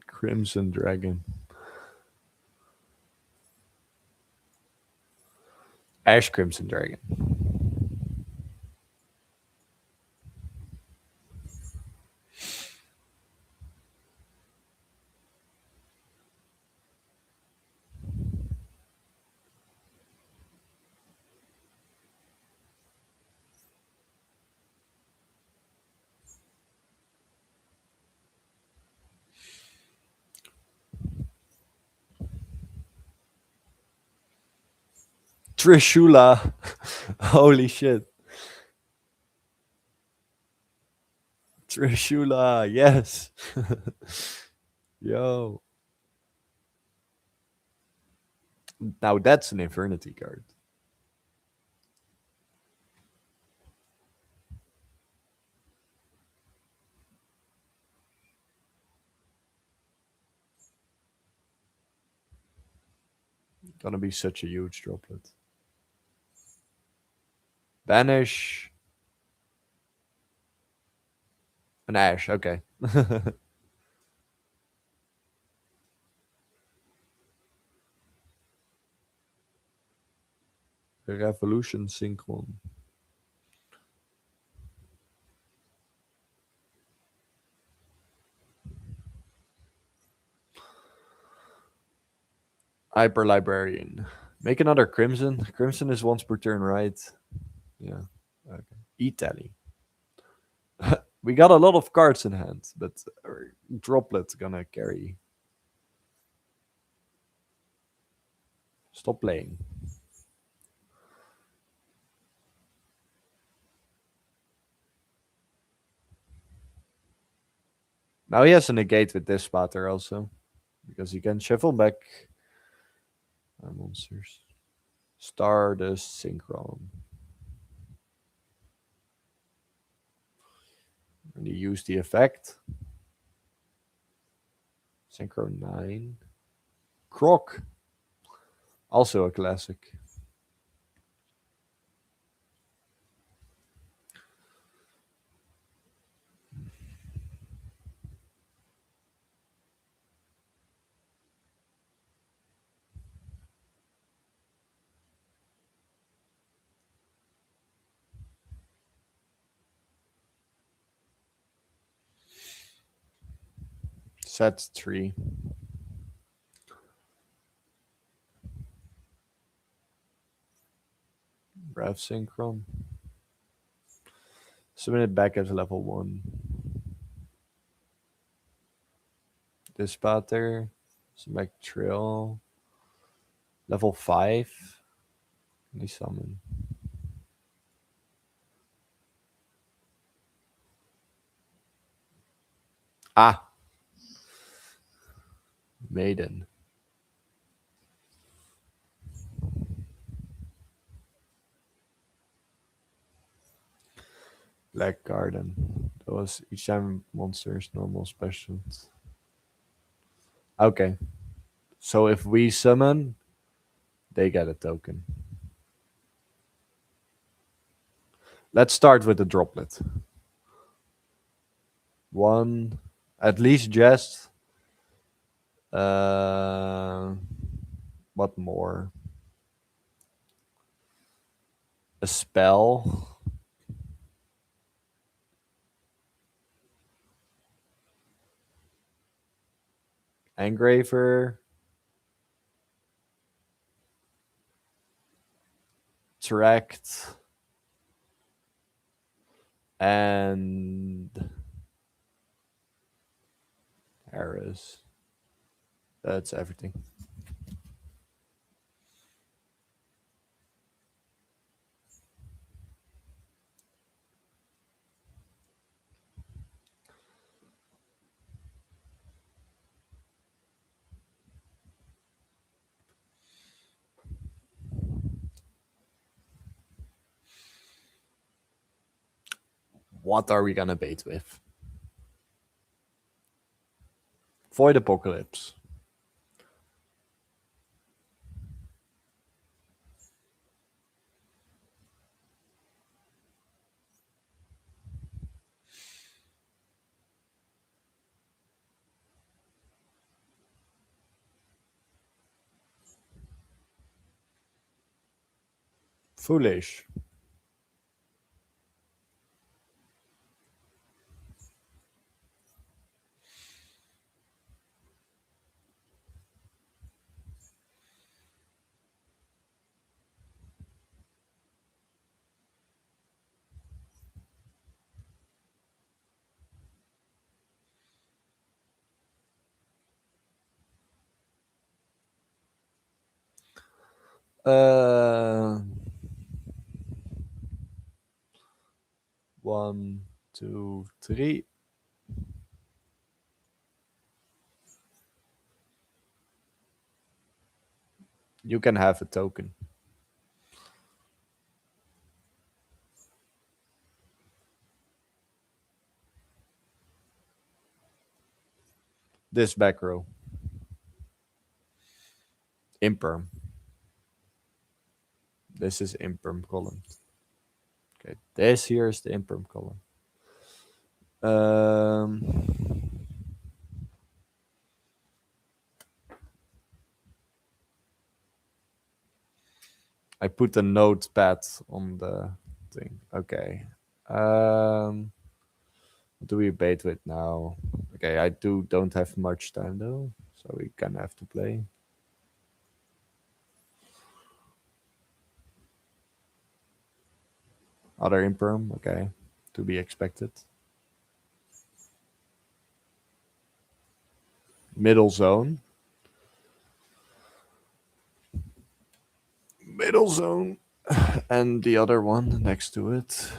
Crimson Dragon. Ash Crimson Dragon. Trishula. Holy shit. Trishula, yes. Yo. Now that's an Infernity card. Gonna be such a huge droplet. Banish an Ash. Okay. Revolution Synchron. Hyper Librarian. Make another Crimson. Crimson is once per turn, right? Yeah. Okay. E-Tally. We got a lot of cards in hand, but Droplet's gonna carry. Stop playing. Now he has a negate with this spotter also, because he can shuffle back monsters. Stardust Synchron. And he used the effect. Synchro 9. Croc. Also a classic. Set 3. Rev Synchron. Submit it back as level 1. This spotter. Submit Trill. Level 5. Can he summon? Ah! Maiden. Black Garden. That was each time monsters, normal specials. Okay. So if we summon, they get a token. Let's start with the droplet. One, at least just. Uh, what more? A spell. Engraver. Direct. And Harris. That's everything. What are we gonna bait with? Void Apocalypse. Foolish. Uh, 1, 2, 3. You can have a token. This back row. Imperm. This is Imperm column. Okay, this here is the imperm color. Um, I put a notepad on the thing. Okay. What do we bait with now? Okay, I don't have much time though, so we kind of have to play. Other imperm, okay, to be expected. Middle zone. Middle zone. And the other one next to it.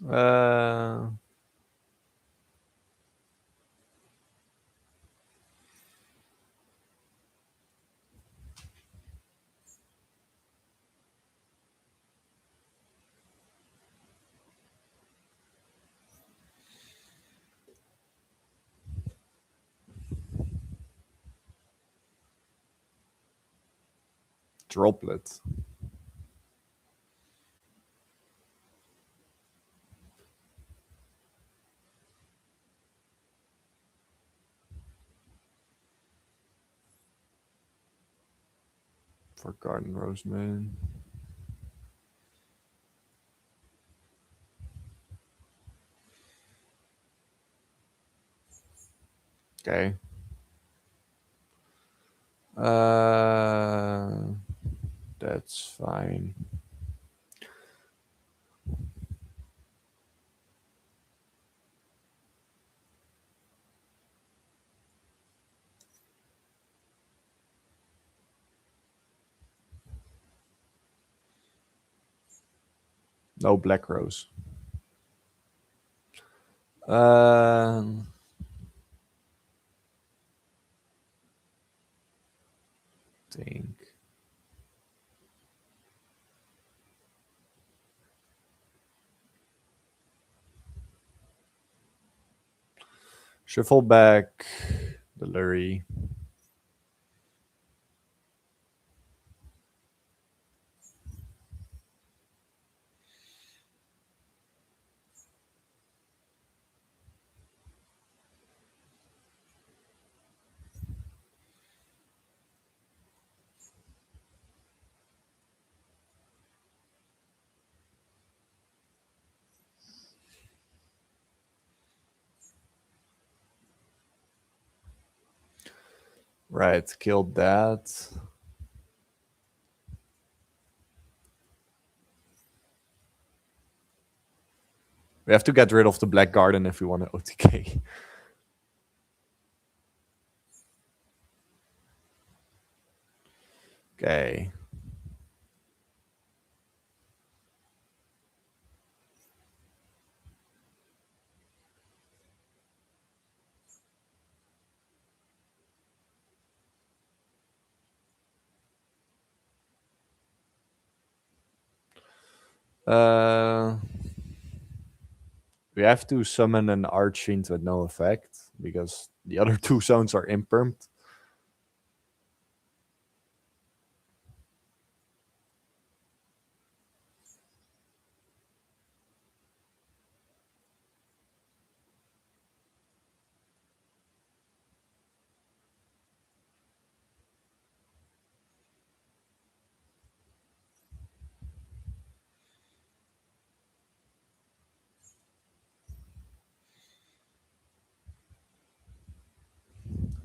Uh, Droplet. For Garden Roseman. Okay. Uh, that's fine. No black rose. Um, think. Shuffle back the Lurie. Right, killed that. We have to get rid of the Black Garden if we want to OTK. Okay. Uh, we have to summon an Archfiend with no effect because the other two zones are impermed.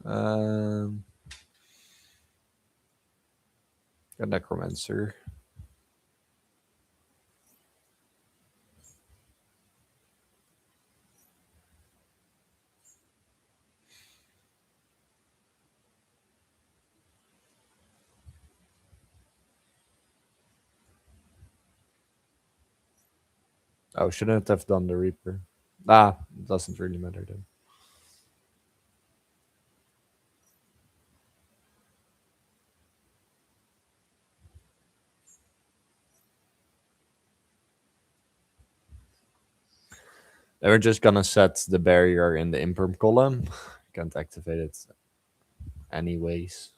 Um, a necromancer. Oh, shouldn't have done the Reaper. Ah, doesn't really matter then. Then we're just gonna set the barrier in the imperm column. Can't activate it anyways.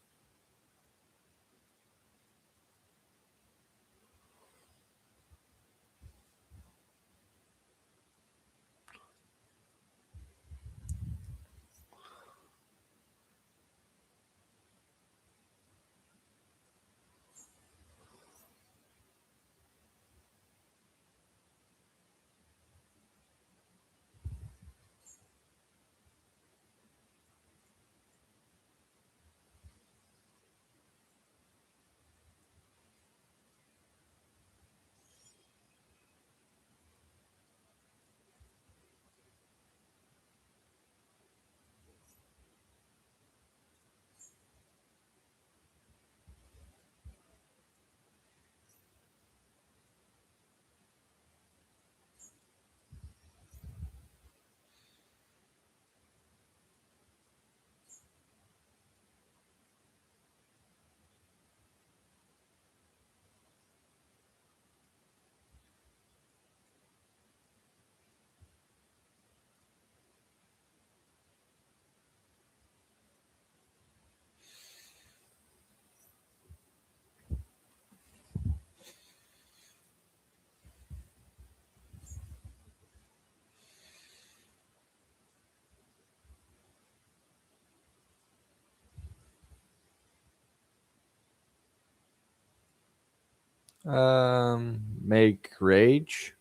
Make rage.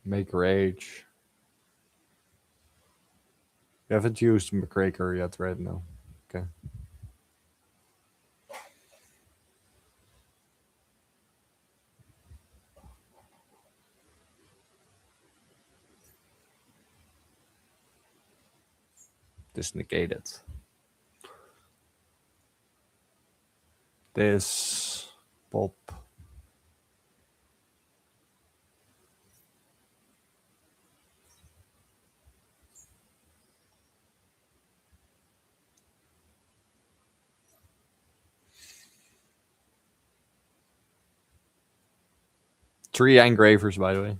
Make rage. You haven't used McCraker yet, right now. Okay. This negated. This pop. Three engravers, by the way.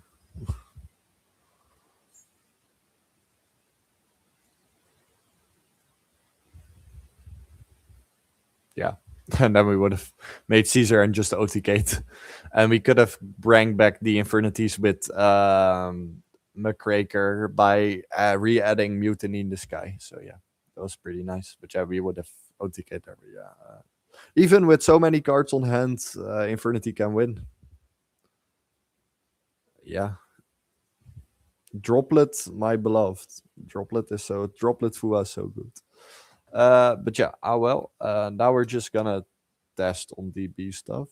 Yeah. And then we would have made Caesar and just OTK'd. And we could have bring back the Infernities with McCraker by re-adding Mutiny in the Sky. So yeah, that was pretty nice. But yeah, we would have OTK'd there. But yeah. Even with so many cards on hand, Infernity can win. Yeah. Droplet, my beloved. Droplet Fua is so good. But yeah, well. Now we're just gonna test on DB stuff.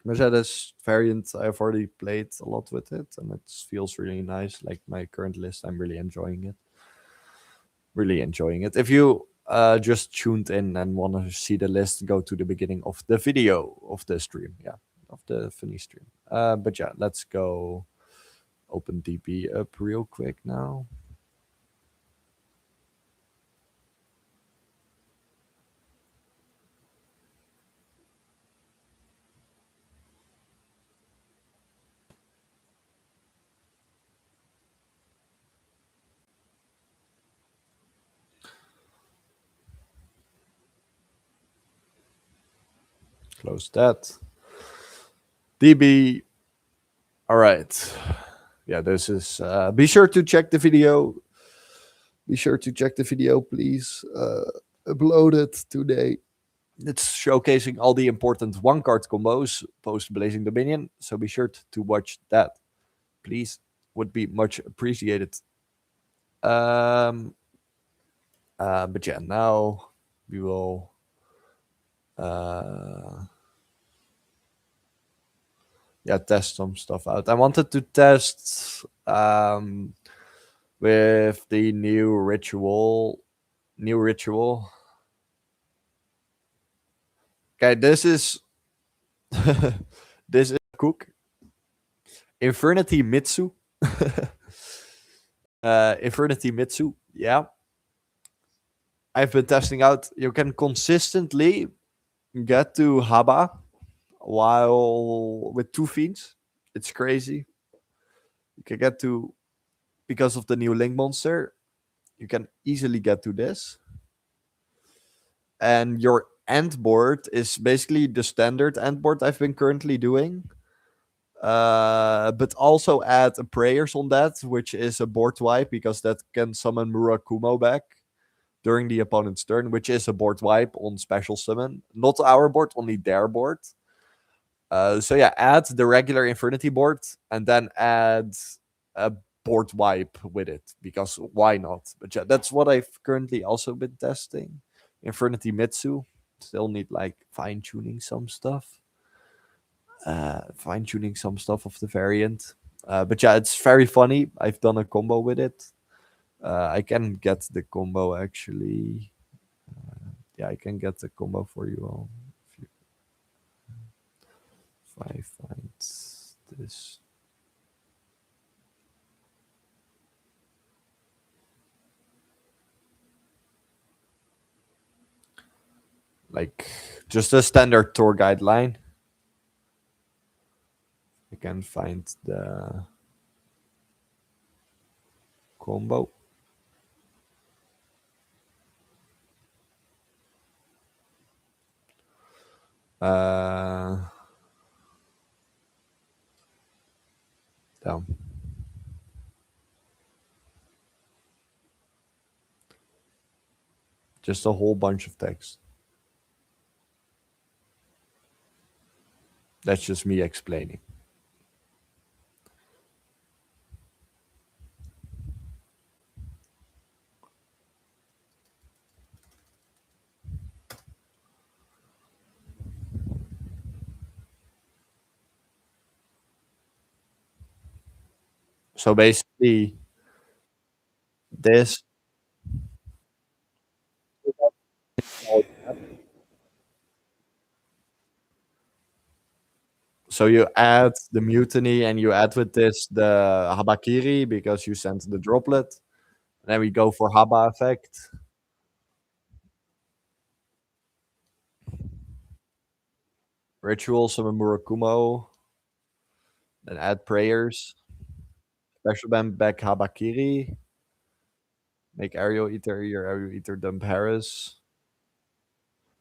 Mercedes variant, I've already played a lot with it, and it feels really nice. Like my current list, I'm really enjoying it. Really enjoying it. If you just tuned in and want to see the list, go to the beginning of the video of the stream. Yeah, of the funny stream. But yeah, let's go open DB up real quick now. Close that. DB. All right. Yeah, this is. Be sure to check the video. Be sure to check the video, please. Upload it today. It's showcasing all the important one card combos post Blazing Dominion. So be sure to watch that, please. would be much appreciated. Um, but yeah, now we will uh, yeah, test some stuff out. I wanted to test with the new ritual. Okay, this is this is cook Infernity Mitsu. Infernity Mitsu. Yeah, I've been testing out. You can consistently get to Haba while with two fiends. It's crazy. You can get to because of the new link monster. You can easily get to this, and your end board is basically the standard end board I've been currently doing. But also add a prayers on that, which is a board wipe because that can summon Murakumo back during the opponent's turn, which is a board wipe on special summon. Not our board, only their board. So yeah, add the regular Infernity board and then add a board wipe with it because why not? But yeah, that's what I've currently also been testing. Infernity Mitsu. Still need like fine tuning some stuff. Fine tuning some stuff of the variant. But yeah, it's very funny. I've done a combo with it. I can get the combo actually. Yeah, I can get the combo for you all. If I find this. Like just a standard tour guideline. I can find the combo. Uh, Down. Just a whole bunch of text. That's just me explaining. So basically, this. So you add the mutiny and you add with this the habakiri because you sent the droplet. Then we go for haba effect. Ritual summon Murakumo. Then add prayers. Special band back habakiri. Make Aerial Eater your Aerial Eater dump Harris.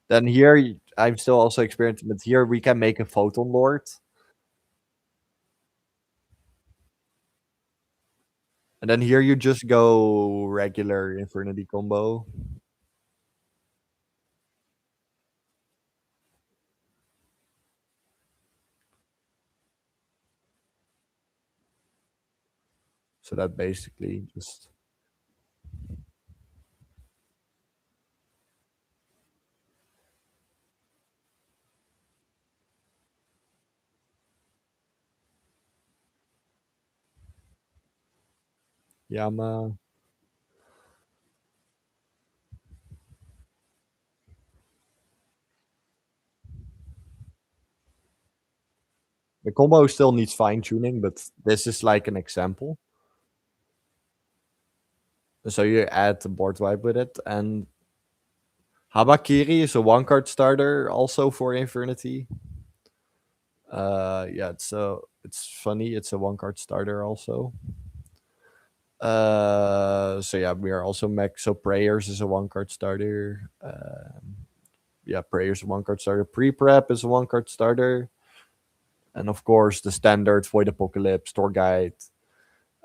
Then here I'm still also experiencing, but here we can make a Photon Lord. And then here you just go regular Infernity combo. So that basically just Yama. The combo still needs fine tuning, but this is like an example. So you add the board wipe with it, and Habakiri is a one card starter also for Infernity. Yeah, it's funny. It's a one card starter also. So yeah, we are also mech. So prayers is a one card starter. Yeah, prayers one card starter. Pre prep is a one card starter, and of course the standard Void Apocalypse, Store Guide,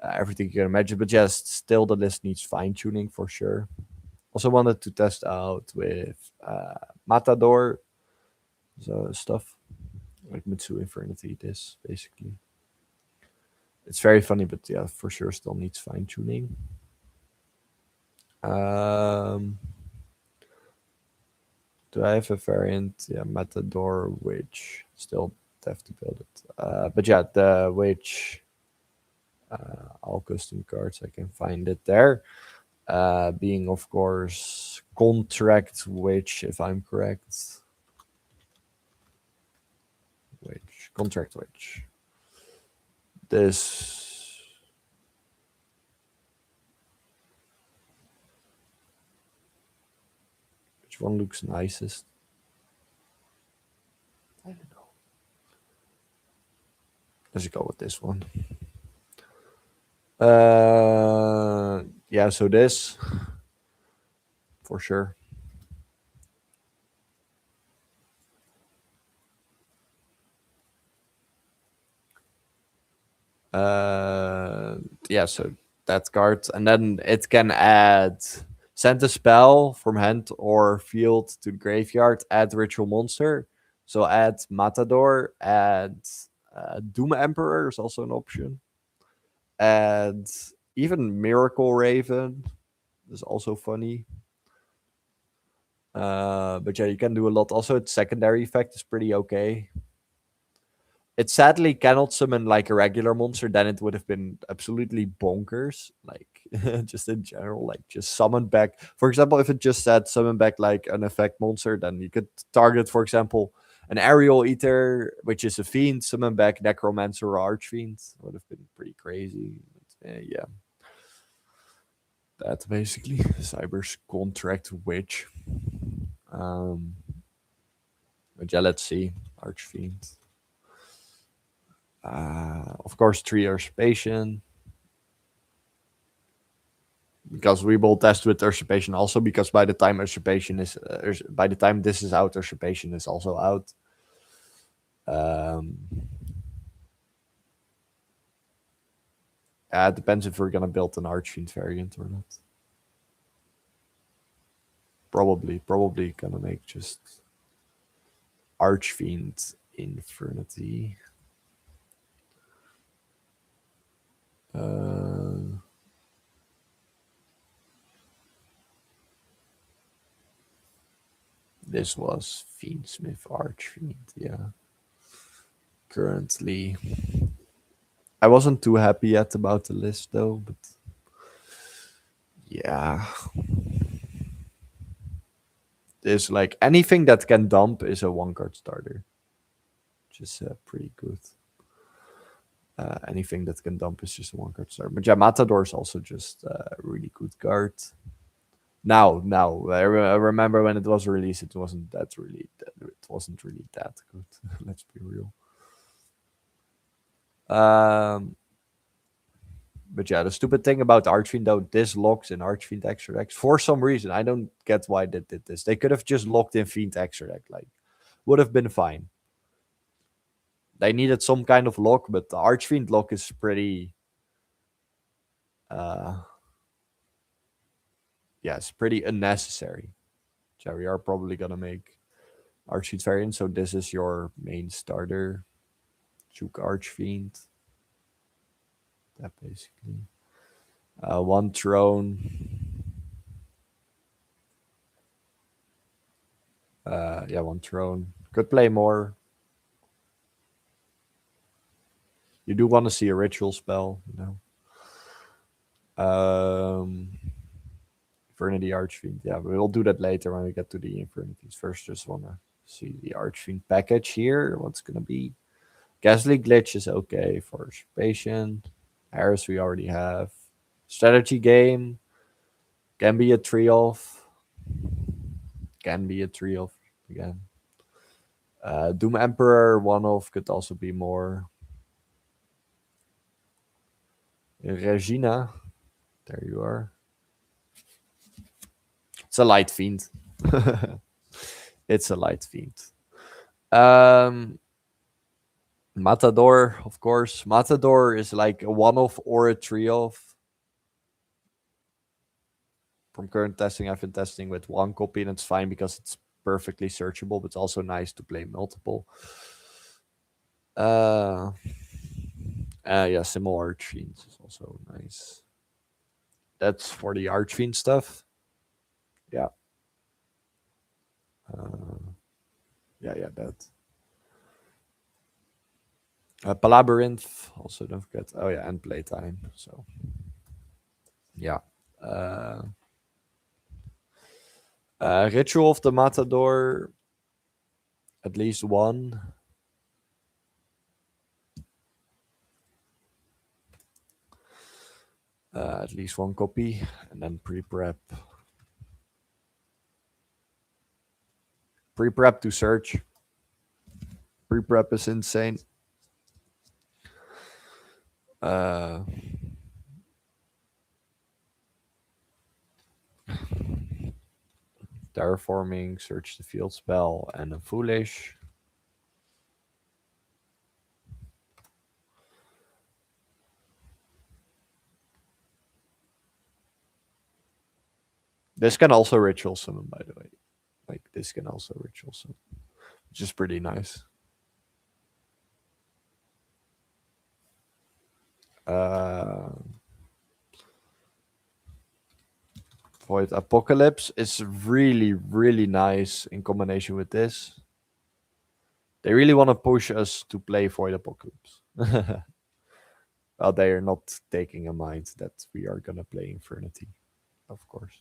everything you can imagine. But just still, the list needs fine tuning for sure. Also wanted to test out with Matador, so stuff like Mitsu Infernity. This basically. It's very funny, but yeah, for sure still needs fine tuning. Do I have a variant? Yeah, Matador, which still have to build it. But yeah, the which all custom cards I can find it there. Being of course contract, which if I'm correct, which contract, which this which one looks nicest? I don't know. Let's go with this one. Yeah, so this for sure. Yeah, so that card, and then it can add send a spell from hand or field to the graveyard, add ritual monster. So add Matador, add Doom Emperor is also an option. Add even Miracle Raven is also funny. But yeah, you can do a lot. Also, its secondary effect is pretty okay. It sadly cannot summon like a regular monster, then it would have been absolutely bonkers. Like just in general, like just summon back. For example, if it just said summon back like an effect monster, then you could target, for example, an aerial eater, which is a fiend, summon back necromancer or archfiend. Would have been pretty crazy. But, yeah. That basically Cyber's contract witch. Um but yeah, let's see. Archfiend. Of course, 3 usurpation. Because we will test with usurpation also, because by the time usurpation is by the time this is out, usurpation is also out. It depends if we're gonna build an archfiend variant or not. Probably gonna make just archfiend infernity. This was Fiendsmith Archfiend, yeah. Currently, I wasn't too happy yet about the list though, but yeah. There's like anything that can dump is a 1-card starter, which is pretty good. Anything that can dump is just a 1-card starter. But yeah, Matador is also just a really good card. Now, I remember when it was released, it wasn't really that good. Let's be real. But yeah, the stupid thing about Archfiend though, this locks in Archfiend Extra Deck. For some reason, I don't get why they did this. They could have just locked in Fiend Extra Deck, like would have been fine. They needed some kind of lock, but the Archfiend lock is pretty yeah, it's pretty unnecessary. So we are probably gonna make Archfiend variant. So this is your main starter. Juke Archfiend. That basically. 1 throne. Yeah, 1 throne. Could play more. You do want to see a ritual spell, you know. Infernity Archfiend. Yeah, we'll do that later when we get to the Infernities. First, just want to see the Archfiend package here. What's going to be? Ghastly Glitch is okay for Patient. Harris we already have. Strategy Game. Can be a 3-off. Can be a 3-off again. Doom Emperor 1-off could also be more. Regina. There you are. It's a light fiend. It's a light fiend. Matador, of course. Matador is like a 1-off or a 3-off. From current testing, I've been testing with 1 copy, and it's fine because it's perfectly searchable, but it's also nice to play multiple. Yeah, similar Archfiends is also nice. That's for the Archfiend stuff. Yeah. Uh, yeah, that. Palabyrinth, also don't forget. Oh yeah, and playtime. So yeah. Uh, Ritual of the Matador, at least one. At least one copy, and then pre-prep. Pre-prep to search. Pre-prep is insane. Uh, Terraforming, search the field spell, and a foolish. This can also ritual summon, by the way. Like this can also ritual summon, which is pretty nice. Uh, Void Apocalypse is really, really nice in combination with this. They really want to push us to play Void Apocalypse. Well, they are not taking in mind that we are gonna play Infernity, of course.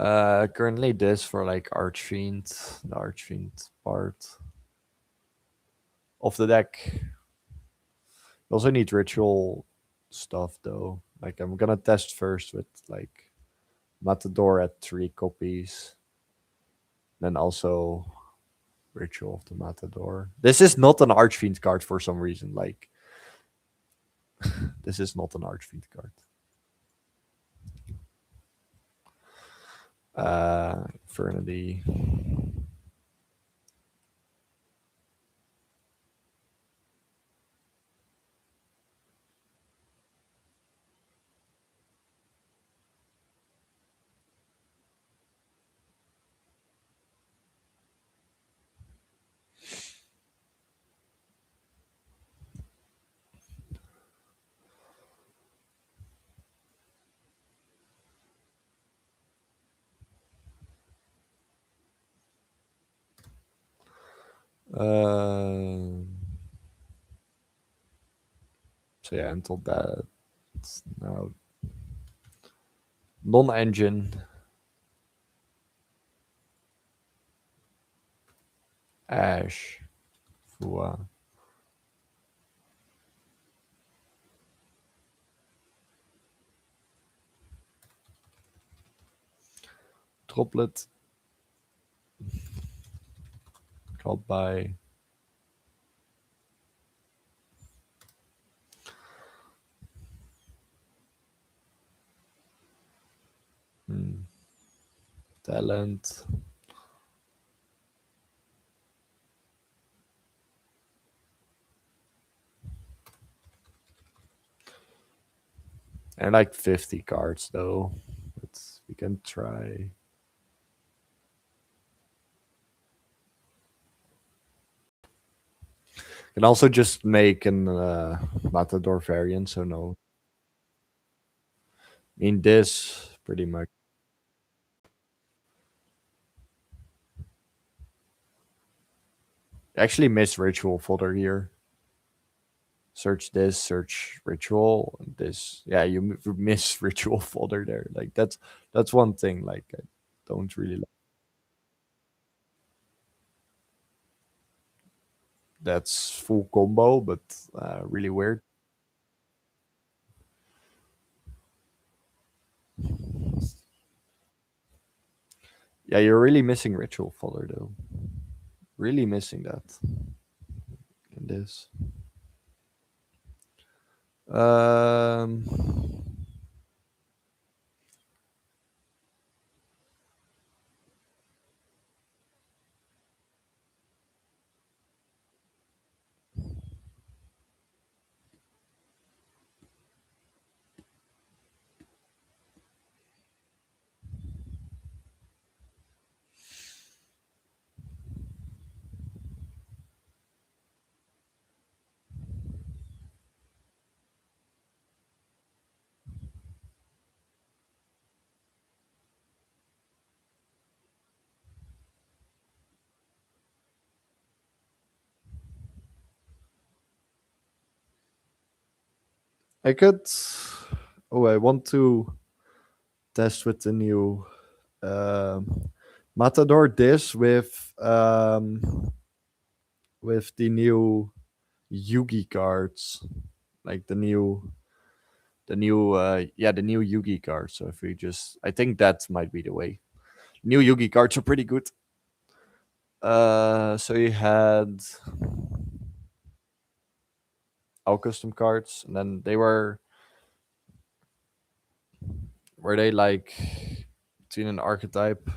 Currently this for like Archfiend, the Archfiend part of the deck. You also need ritual stuff though. Like I'm gonna test first with like Matador at 3 copies. Then also Ritual of the Matador. This is not an Archfiend card for some reason. Like this is not an Archfiend card. Infernity. Uh, so yeah, until that now non-engine Ash Fua Droplet called by talent. And like 50 cards though. We can try. Can also just make an Matador variant, so no. I mean this pretty much. Actually miss ritual folder here. Search this, search ritual, this. Yeah, you miss ritual folder there. Like that's one thing. Like I don't really like. That's full combo, but really weird. Yeah, you're really missing ritual folder though. Really missing that in this. Um, I could. Oh, I want to test with the new Matador dish with the new Yugi cards, like the new Yugi cards. So if we just, I think that might be the way. New Yugi cards are pretty good. So you had our custom cards, and then they were they like between an archetype.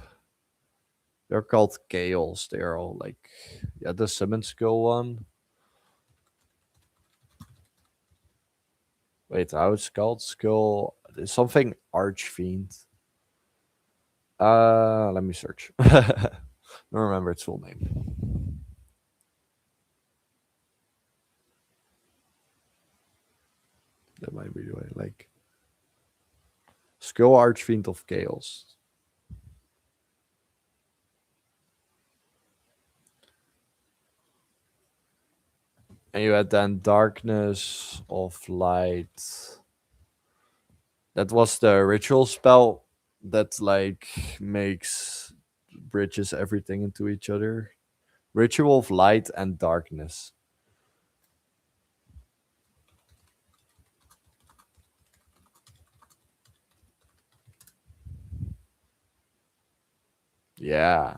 They're called Chaos. They're all like, yeah, the Summon Skull one. Wait, how it's called? Skull. There's something Archfiend. Let me search. Don't remember its full name. That might be the way. Like Skull Archfiend of Chaos. And you had then Darkness of Light. That was the ritual spell that like makes bridges everything into each other. Ritual of Light and Darkness. Yeah.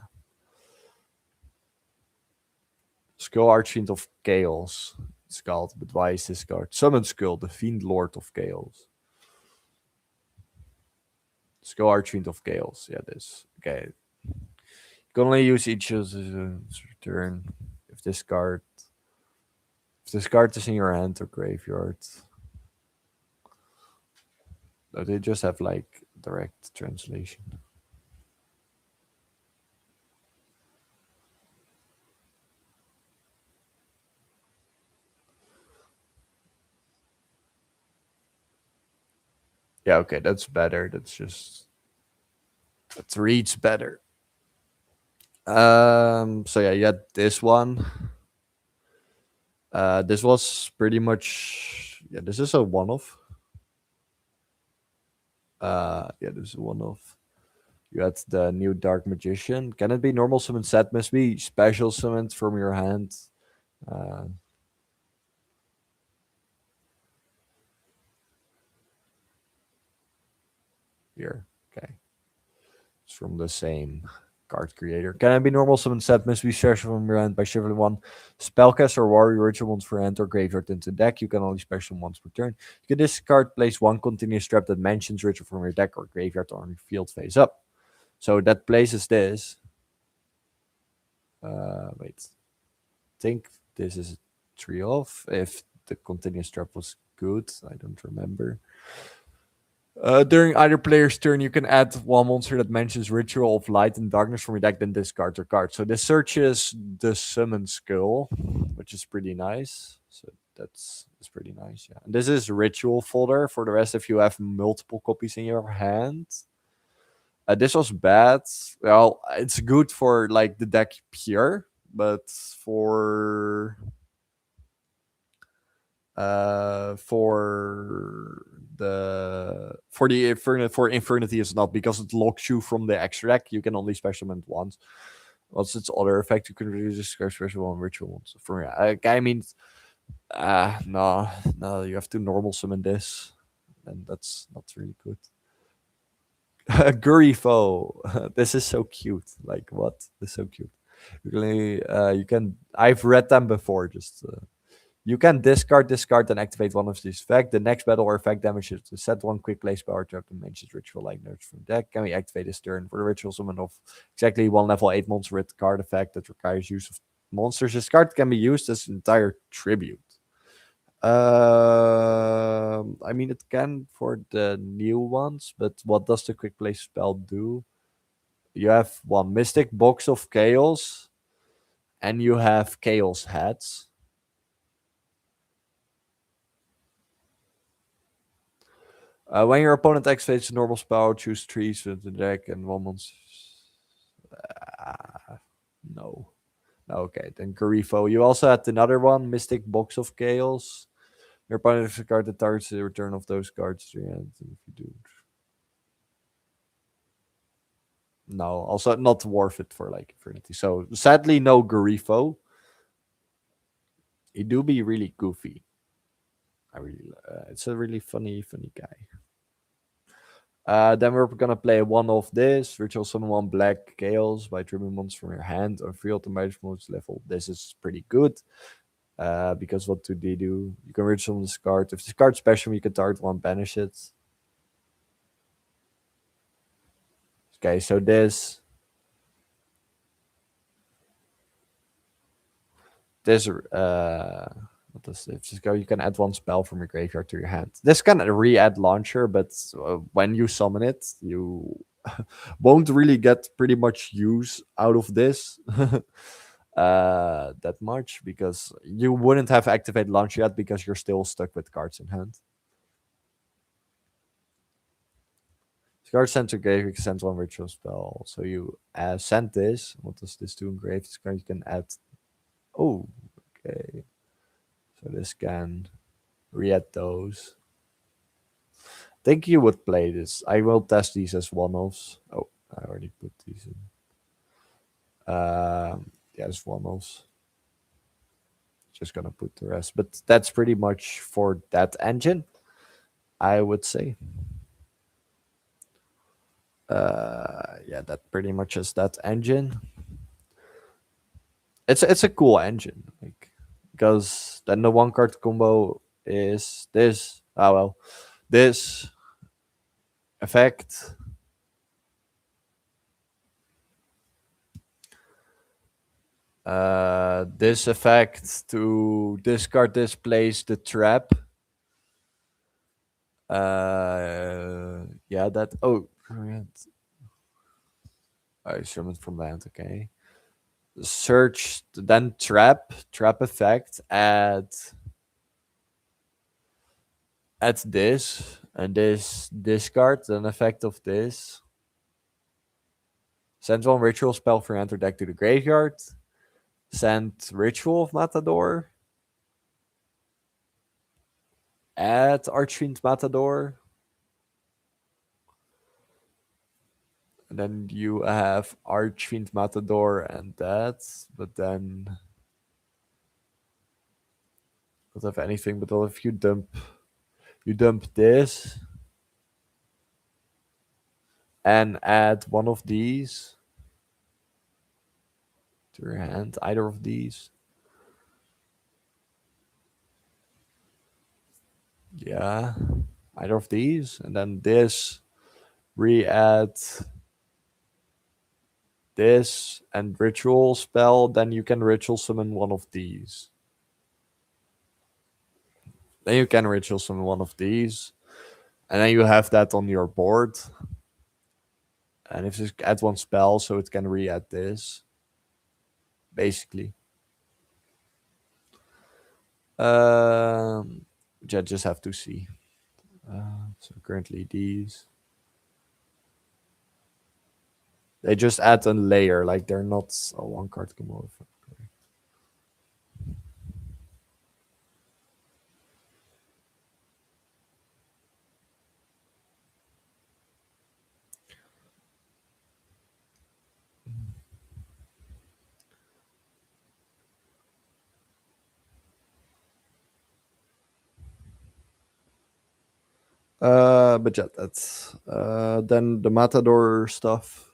Skull Archfiend of Chaos. It's called, but why is this card? Summon Skull, the Fiend Lord of Chaos. Skull Archfiend of Chaos. Yeah, this. Okay. You can only use each of the turn if this card is in your hand or graveyard. No, they just have like direct translation. Yeah, okay, that's better. That's just it reads better. So yeah, you had this one. This was pretty much yeah, this is a one off. Yeah, this is a one off. You had the new Dark Magician. Can it be normal summon set? Must be special summoned from your hand. Uh, Here. Okay. It's from the same card creator. Can it be normal summon set? Must be special from your hand by shuffling one spellcast or warrior ritual once per hand or graveyard into deck. You can only special once per turn. You can discard place one continuous trap that mentions ritual from your deck or graveyard on your field face up. So that places this. Wait. I think this is a three off. If the continuous trap was good, I don't remember. During either player's turn, you can add one monster that mentions Ritual of Light and Darkness from your deck, then discard your card. So this searches the Summon Skull, which is pretty nice. So that's pretty nice, yeah. And this is Ritual folder. For the rest, if you have multiple copies in your hand, this was bad. Well, it's good for like the deck pure, but for the Infernity is not because it locks you from the extra deck. You can only special summon it once. What's its other effect? You can really discard special one ritual ones. For I mean, no, you have to normal summon this, and that's not really good. Gurifo, this is so cute. Like what? This is so cute. You can. I've read them before. Just you can discard, and activate one of these effects. The next battle or effect damages to set one quick place power trap that mentions ritual like notes from deck. Can we activate this turn for the ritual summon of exactly one level 8 monster with card effect that requires use of monsters? This card can be used as an entire tribute. I mean, it can for the new ones, but what does the quick play spell do? You have one Mystic Box of Chaos, and you have Chaos Heads. When your opponent activates a normal spell, choose three with the deck and one monster. No. Okay, then Garifo. You also had another one, Mystic Box of Chaos. Your opponent is a card that targets the return of those cards to your hand. If you do. No, also not worth it for like Infinity. So sadly, no Garifo. He do be really goofy. It's a really funny guy. Then we're gonna play one of this, Ritual Summon one black chaos by trimming monsters from your hand or free automatic moves level. This is pretty good. Because what do they do? You can ritual this card. If this card special, you can target one, banish it. Okay, so this what does this? Just go. You can add one spell from your graveyard to your hand. This can re-add launcher, but when you summon it, you won't really get pretty much use out of this that much because you wouldn't have activated launcher yet because you're still stuck with cards in hand. Card sent to grave, you can send one ritual spell. So you send this. What does this do in grave? This card you can add. Oh, okay. So this can re-add those. Think you would play this. I will test these as one-offs. Oh, I already put these in. Yeah, it's one-offs. Just gonna put the rest. But that's pretty much for that engine, I would say. Yeah, that pretty much is that engine. It's a cool engine, like because then the one card combo is this. Ah well, this effect. This effect to discard this place the trap. Yeah, that. Oh, I summoned from land. Okay. Search then trap effect. Add this and this discard an effect of this. Send one ritual spell for enter deck to the graveyard. Send Ritual of Matador. Add Archfiend Matador. And then you have Archfiend Matador and that, but then don't have anything. But if you dump this and add one of these to your hand, either of these. Yeah, either of these, and then this re-add this and ritual spell, then you can ritual summon one of these. Then you can ritual summon one of these, and then you have that on your board. And if you add one spell, so it can re-add this, basically. Which I just have to see. So currently these. They just add a layer, like they're not a one card combo. But yeah, that's then the Matador stuff.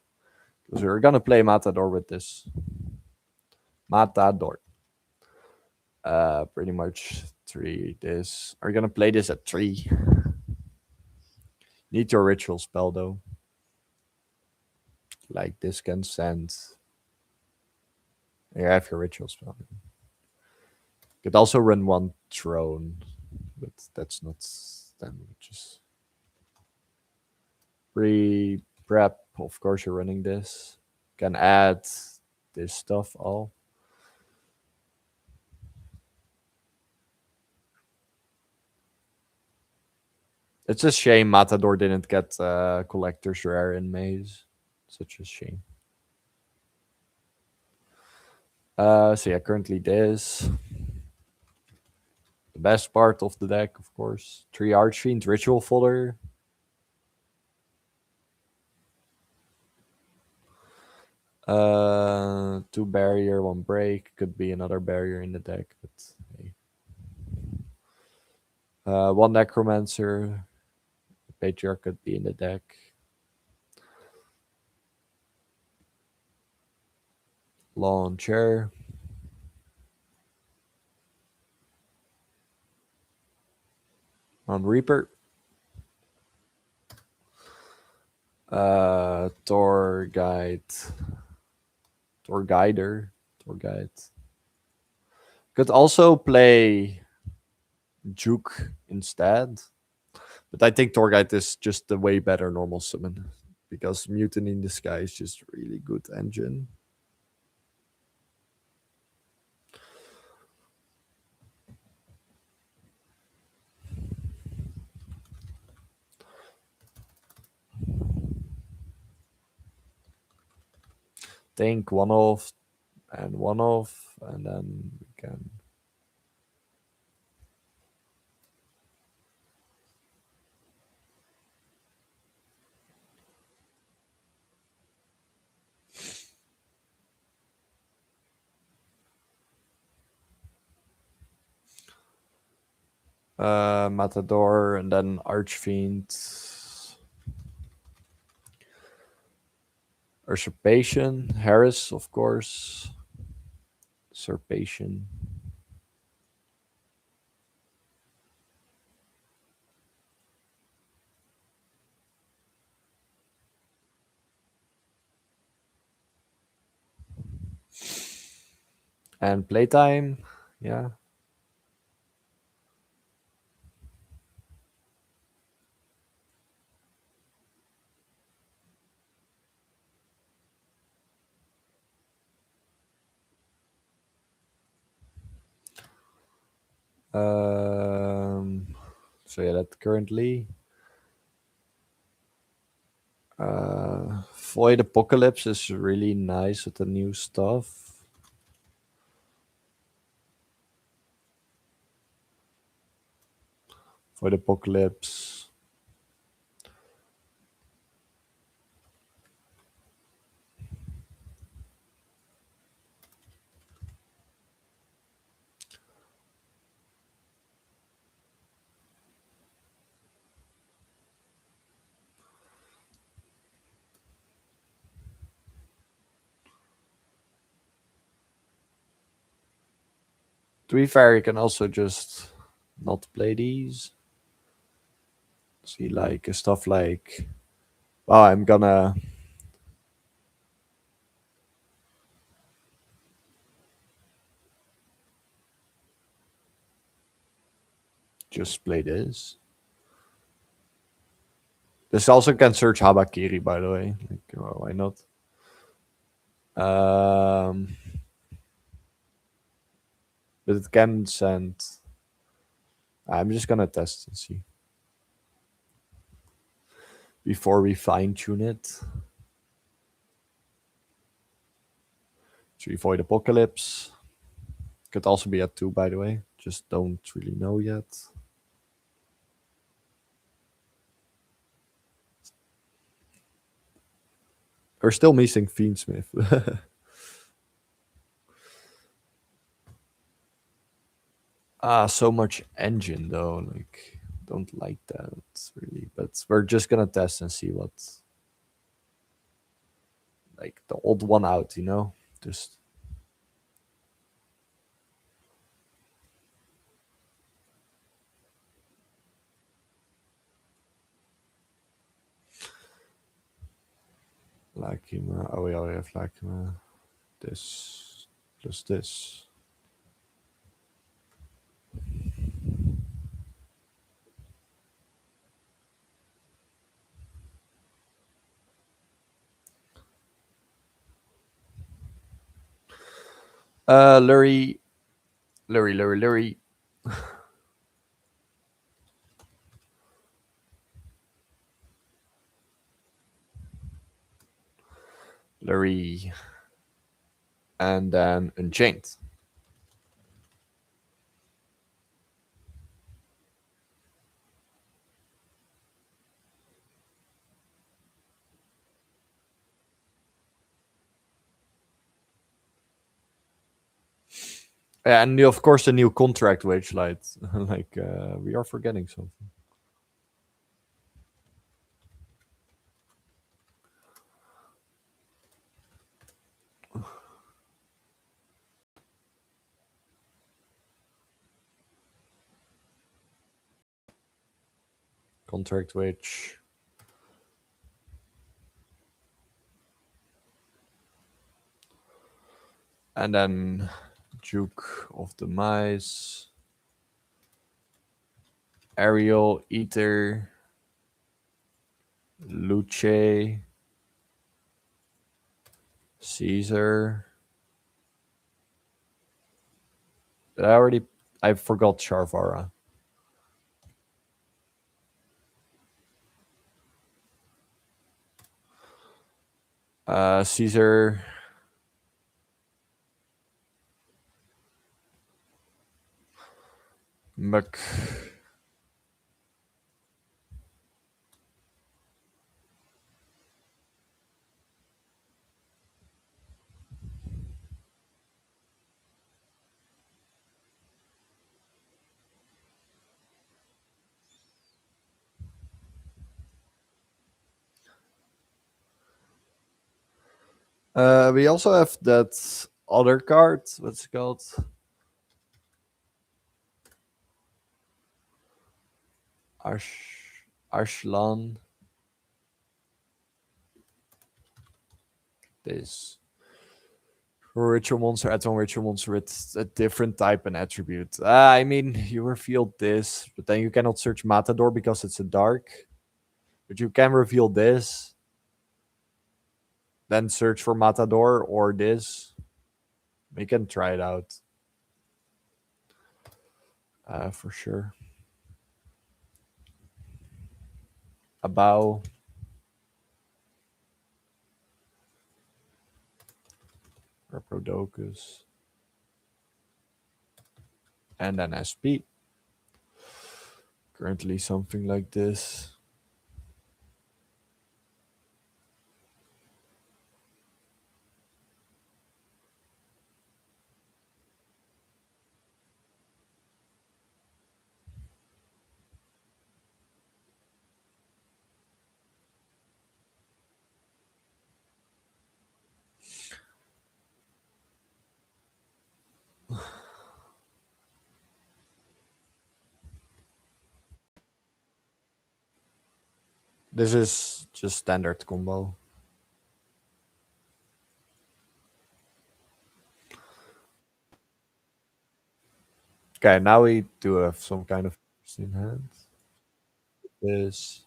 Because we're gonna play Matador with this. Matador. Pretty much 3 this. Are you gonna play this at 3? Need your ritual spell though. Like this can send. You have your ritual spell. Could also run one throne, but that's not then just pre-prep. Of course, you're running this. Can add this stuff all. It's a shame Matador didn't get Collector's Rare in Maze. Such a shame. So yeah, currently this. best part of the deck, of course. 3 Archfiend, Ritual Fodder. Two barrier, one break. Could be another barrier in the deck, but hey. One Necromancer. Patriarch could be in the deck. Launcher. On Reaper. Tor Guide. Tor Guider. Tor Guide. Could also play Juke instead. But I think Torguide is just a way better normal summon. Because Mutiny in the Sky is just really good engine. Think one off and one off, and then we can. Matador and then Archfiend. Usurpation. Harris, of course. Usurpation. And playtime. Yeah. So yeah, that currently. Void Apocalypse is really nice with the new stuff. Void Apocalypse. To be fair, you can also just not play these. See, like stuff like, oh, I'm gonna just play this. This also can search Habakiri, by the way. Like, well, why not? But it can send. I'm just gonna test and see before we fine tune it. So Void Apocalypse could also be at 2, by the way. Just don't really know yet. We're still missing Fiendsmith. So much engine though. Like, don't like that really. But we're just gonna test and see what, like, the old one out. Just. Lakima. Oh, we already have Lakima. This plus this. Lurie. Lurie. Lurie. And then Unchained. Yeah, and of course the new contract wage light. Like we are forgetting something. Contract wage. And then Duke of the Mice, Ariel, Ether, Luce, Caesar. Did I already? I forgot Sharvara. Caesar, Mc. We also have that other card. What's it called? Ashlan. This ritual monster, add one ritual monster with a different type and attribute. I mean, you revealed this, but then you cannot search Matador because it's a dark. But you can reveal this, then search for Matador or this. We can try it out. For sure. A bow. Reprodocus. And then SP. Currently something like this. This is just standard combo. Okay, now we do have some kind of in hand. This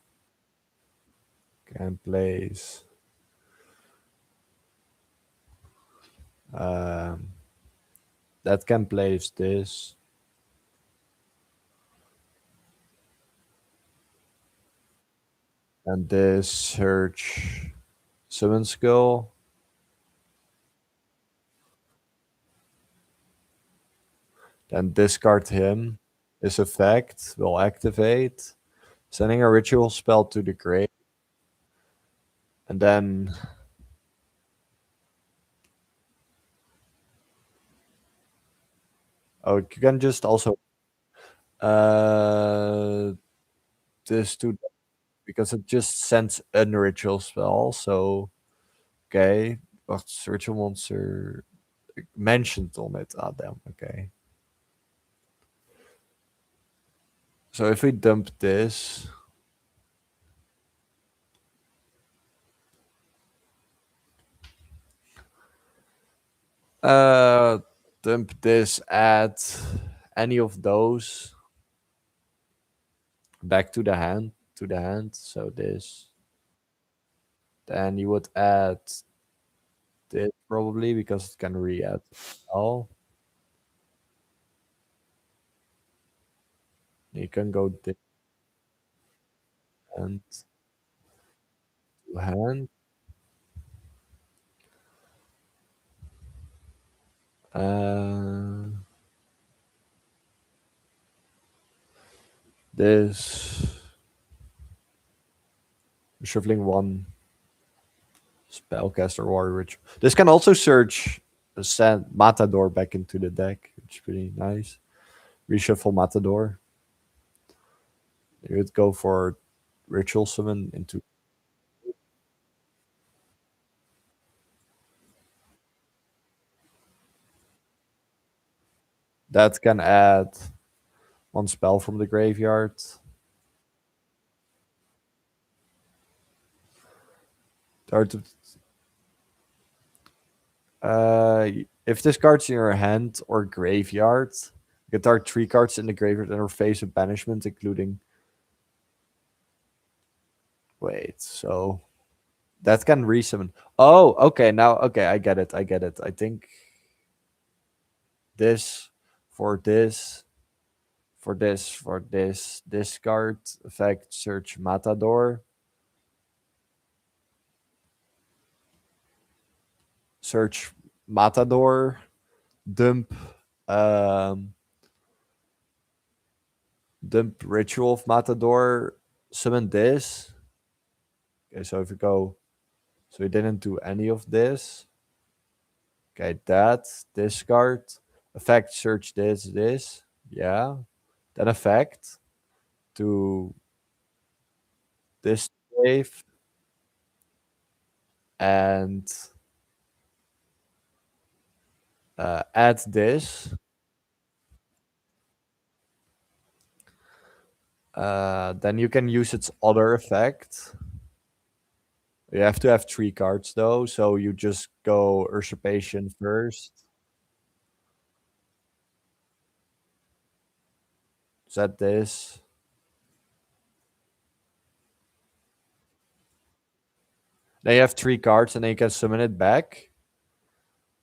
can place. Um, that can place this. And this search summon skill. Then discard him. This effect will activate, sending a ritual spell to the grave. And then oh, you can just also uh this to because it just sends a ritual spell. So okay, but ritual monster mentioned on it. Ah, damn. Okay. So if we dump this, uh, dump this at any of those back to the hand. So this, then you would add this probably because it can re-add all. You can go this and to hand. Uh, this shuffling one spellcaster warrior ritual. This can also search. send Matador back into the deck, which is pretty nice. Reshuffle Matador. You would go for Ritual Summon into that can add one spell from the graveyard. Start if this card's in your hand or graveyard, you can target 3 cards in the graveyard and face a banishment, including. Wait, so that can resummon. Oh, okay, now okay, I get it. I get it. I think this for this for this for this card effect search Matador. Search Matador, dump um dump Ritual of Matador, summon this. Okay, so if we go, so we didn't do any of this. Okay, that, discard, effect, search this, yeah. Then effect to this wave and add this. Then you can use its other effect. You have to have 3 cards though, so you just go usurpation first. Set this. Then you have 3 cards, and then you can summon it back.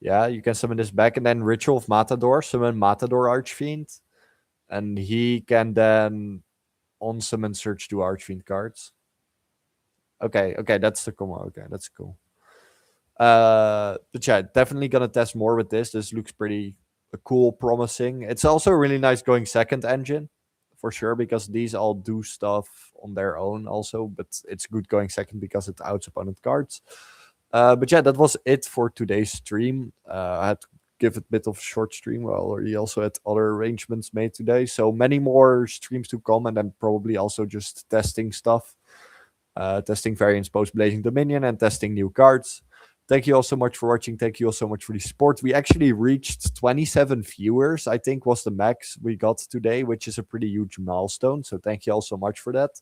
Yeah, you can summon this back, and then Ritual of Matador, summon Matador Archfiend, and he can then on summon search 2 Archfiend cards. Okay, okay, that's the combo. Okay, that's cool. But yeah, definitely gonna test more with this. This looks pretty cool, promising. It's also a really nice going second engine for sure because these all do stuff on their own also, but it's good going second because it outs opponent cards. But yeah, that was it for today's stream. I had to give it a bit of a short stream. Well, he also had other arrangements made today, so many more streams to come, and then probably also just testing stuff, testing variants post Blazing Dominion, and testing new cards. Thank you all so much for watching. Thank you all so much for the support. We actually reached 27 viewers, I think was the max we got today, which is a pretty huge milestone. So thank you all so much for that.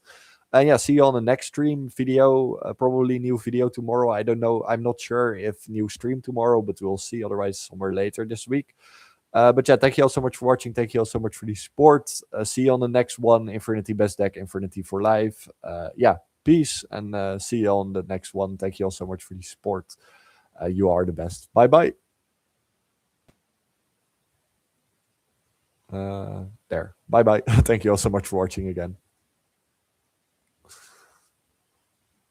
And yeah, see you on the next stream video. Probably new video tomorrow. I don't know. I'm not sure if new stream tomorrow, but we'll see. Otherwise, somewhere later this week. But yeah, thank you all so much for watching. Thank you all so much for the support. See you on the next one. Infernity Best Deck, Infernity for Life. Yeah, peace, and see you on the next one. Thank you all so much for the support. You are the best. Bye bye. There. Bye bye. Thank you all so much for watching again.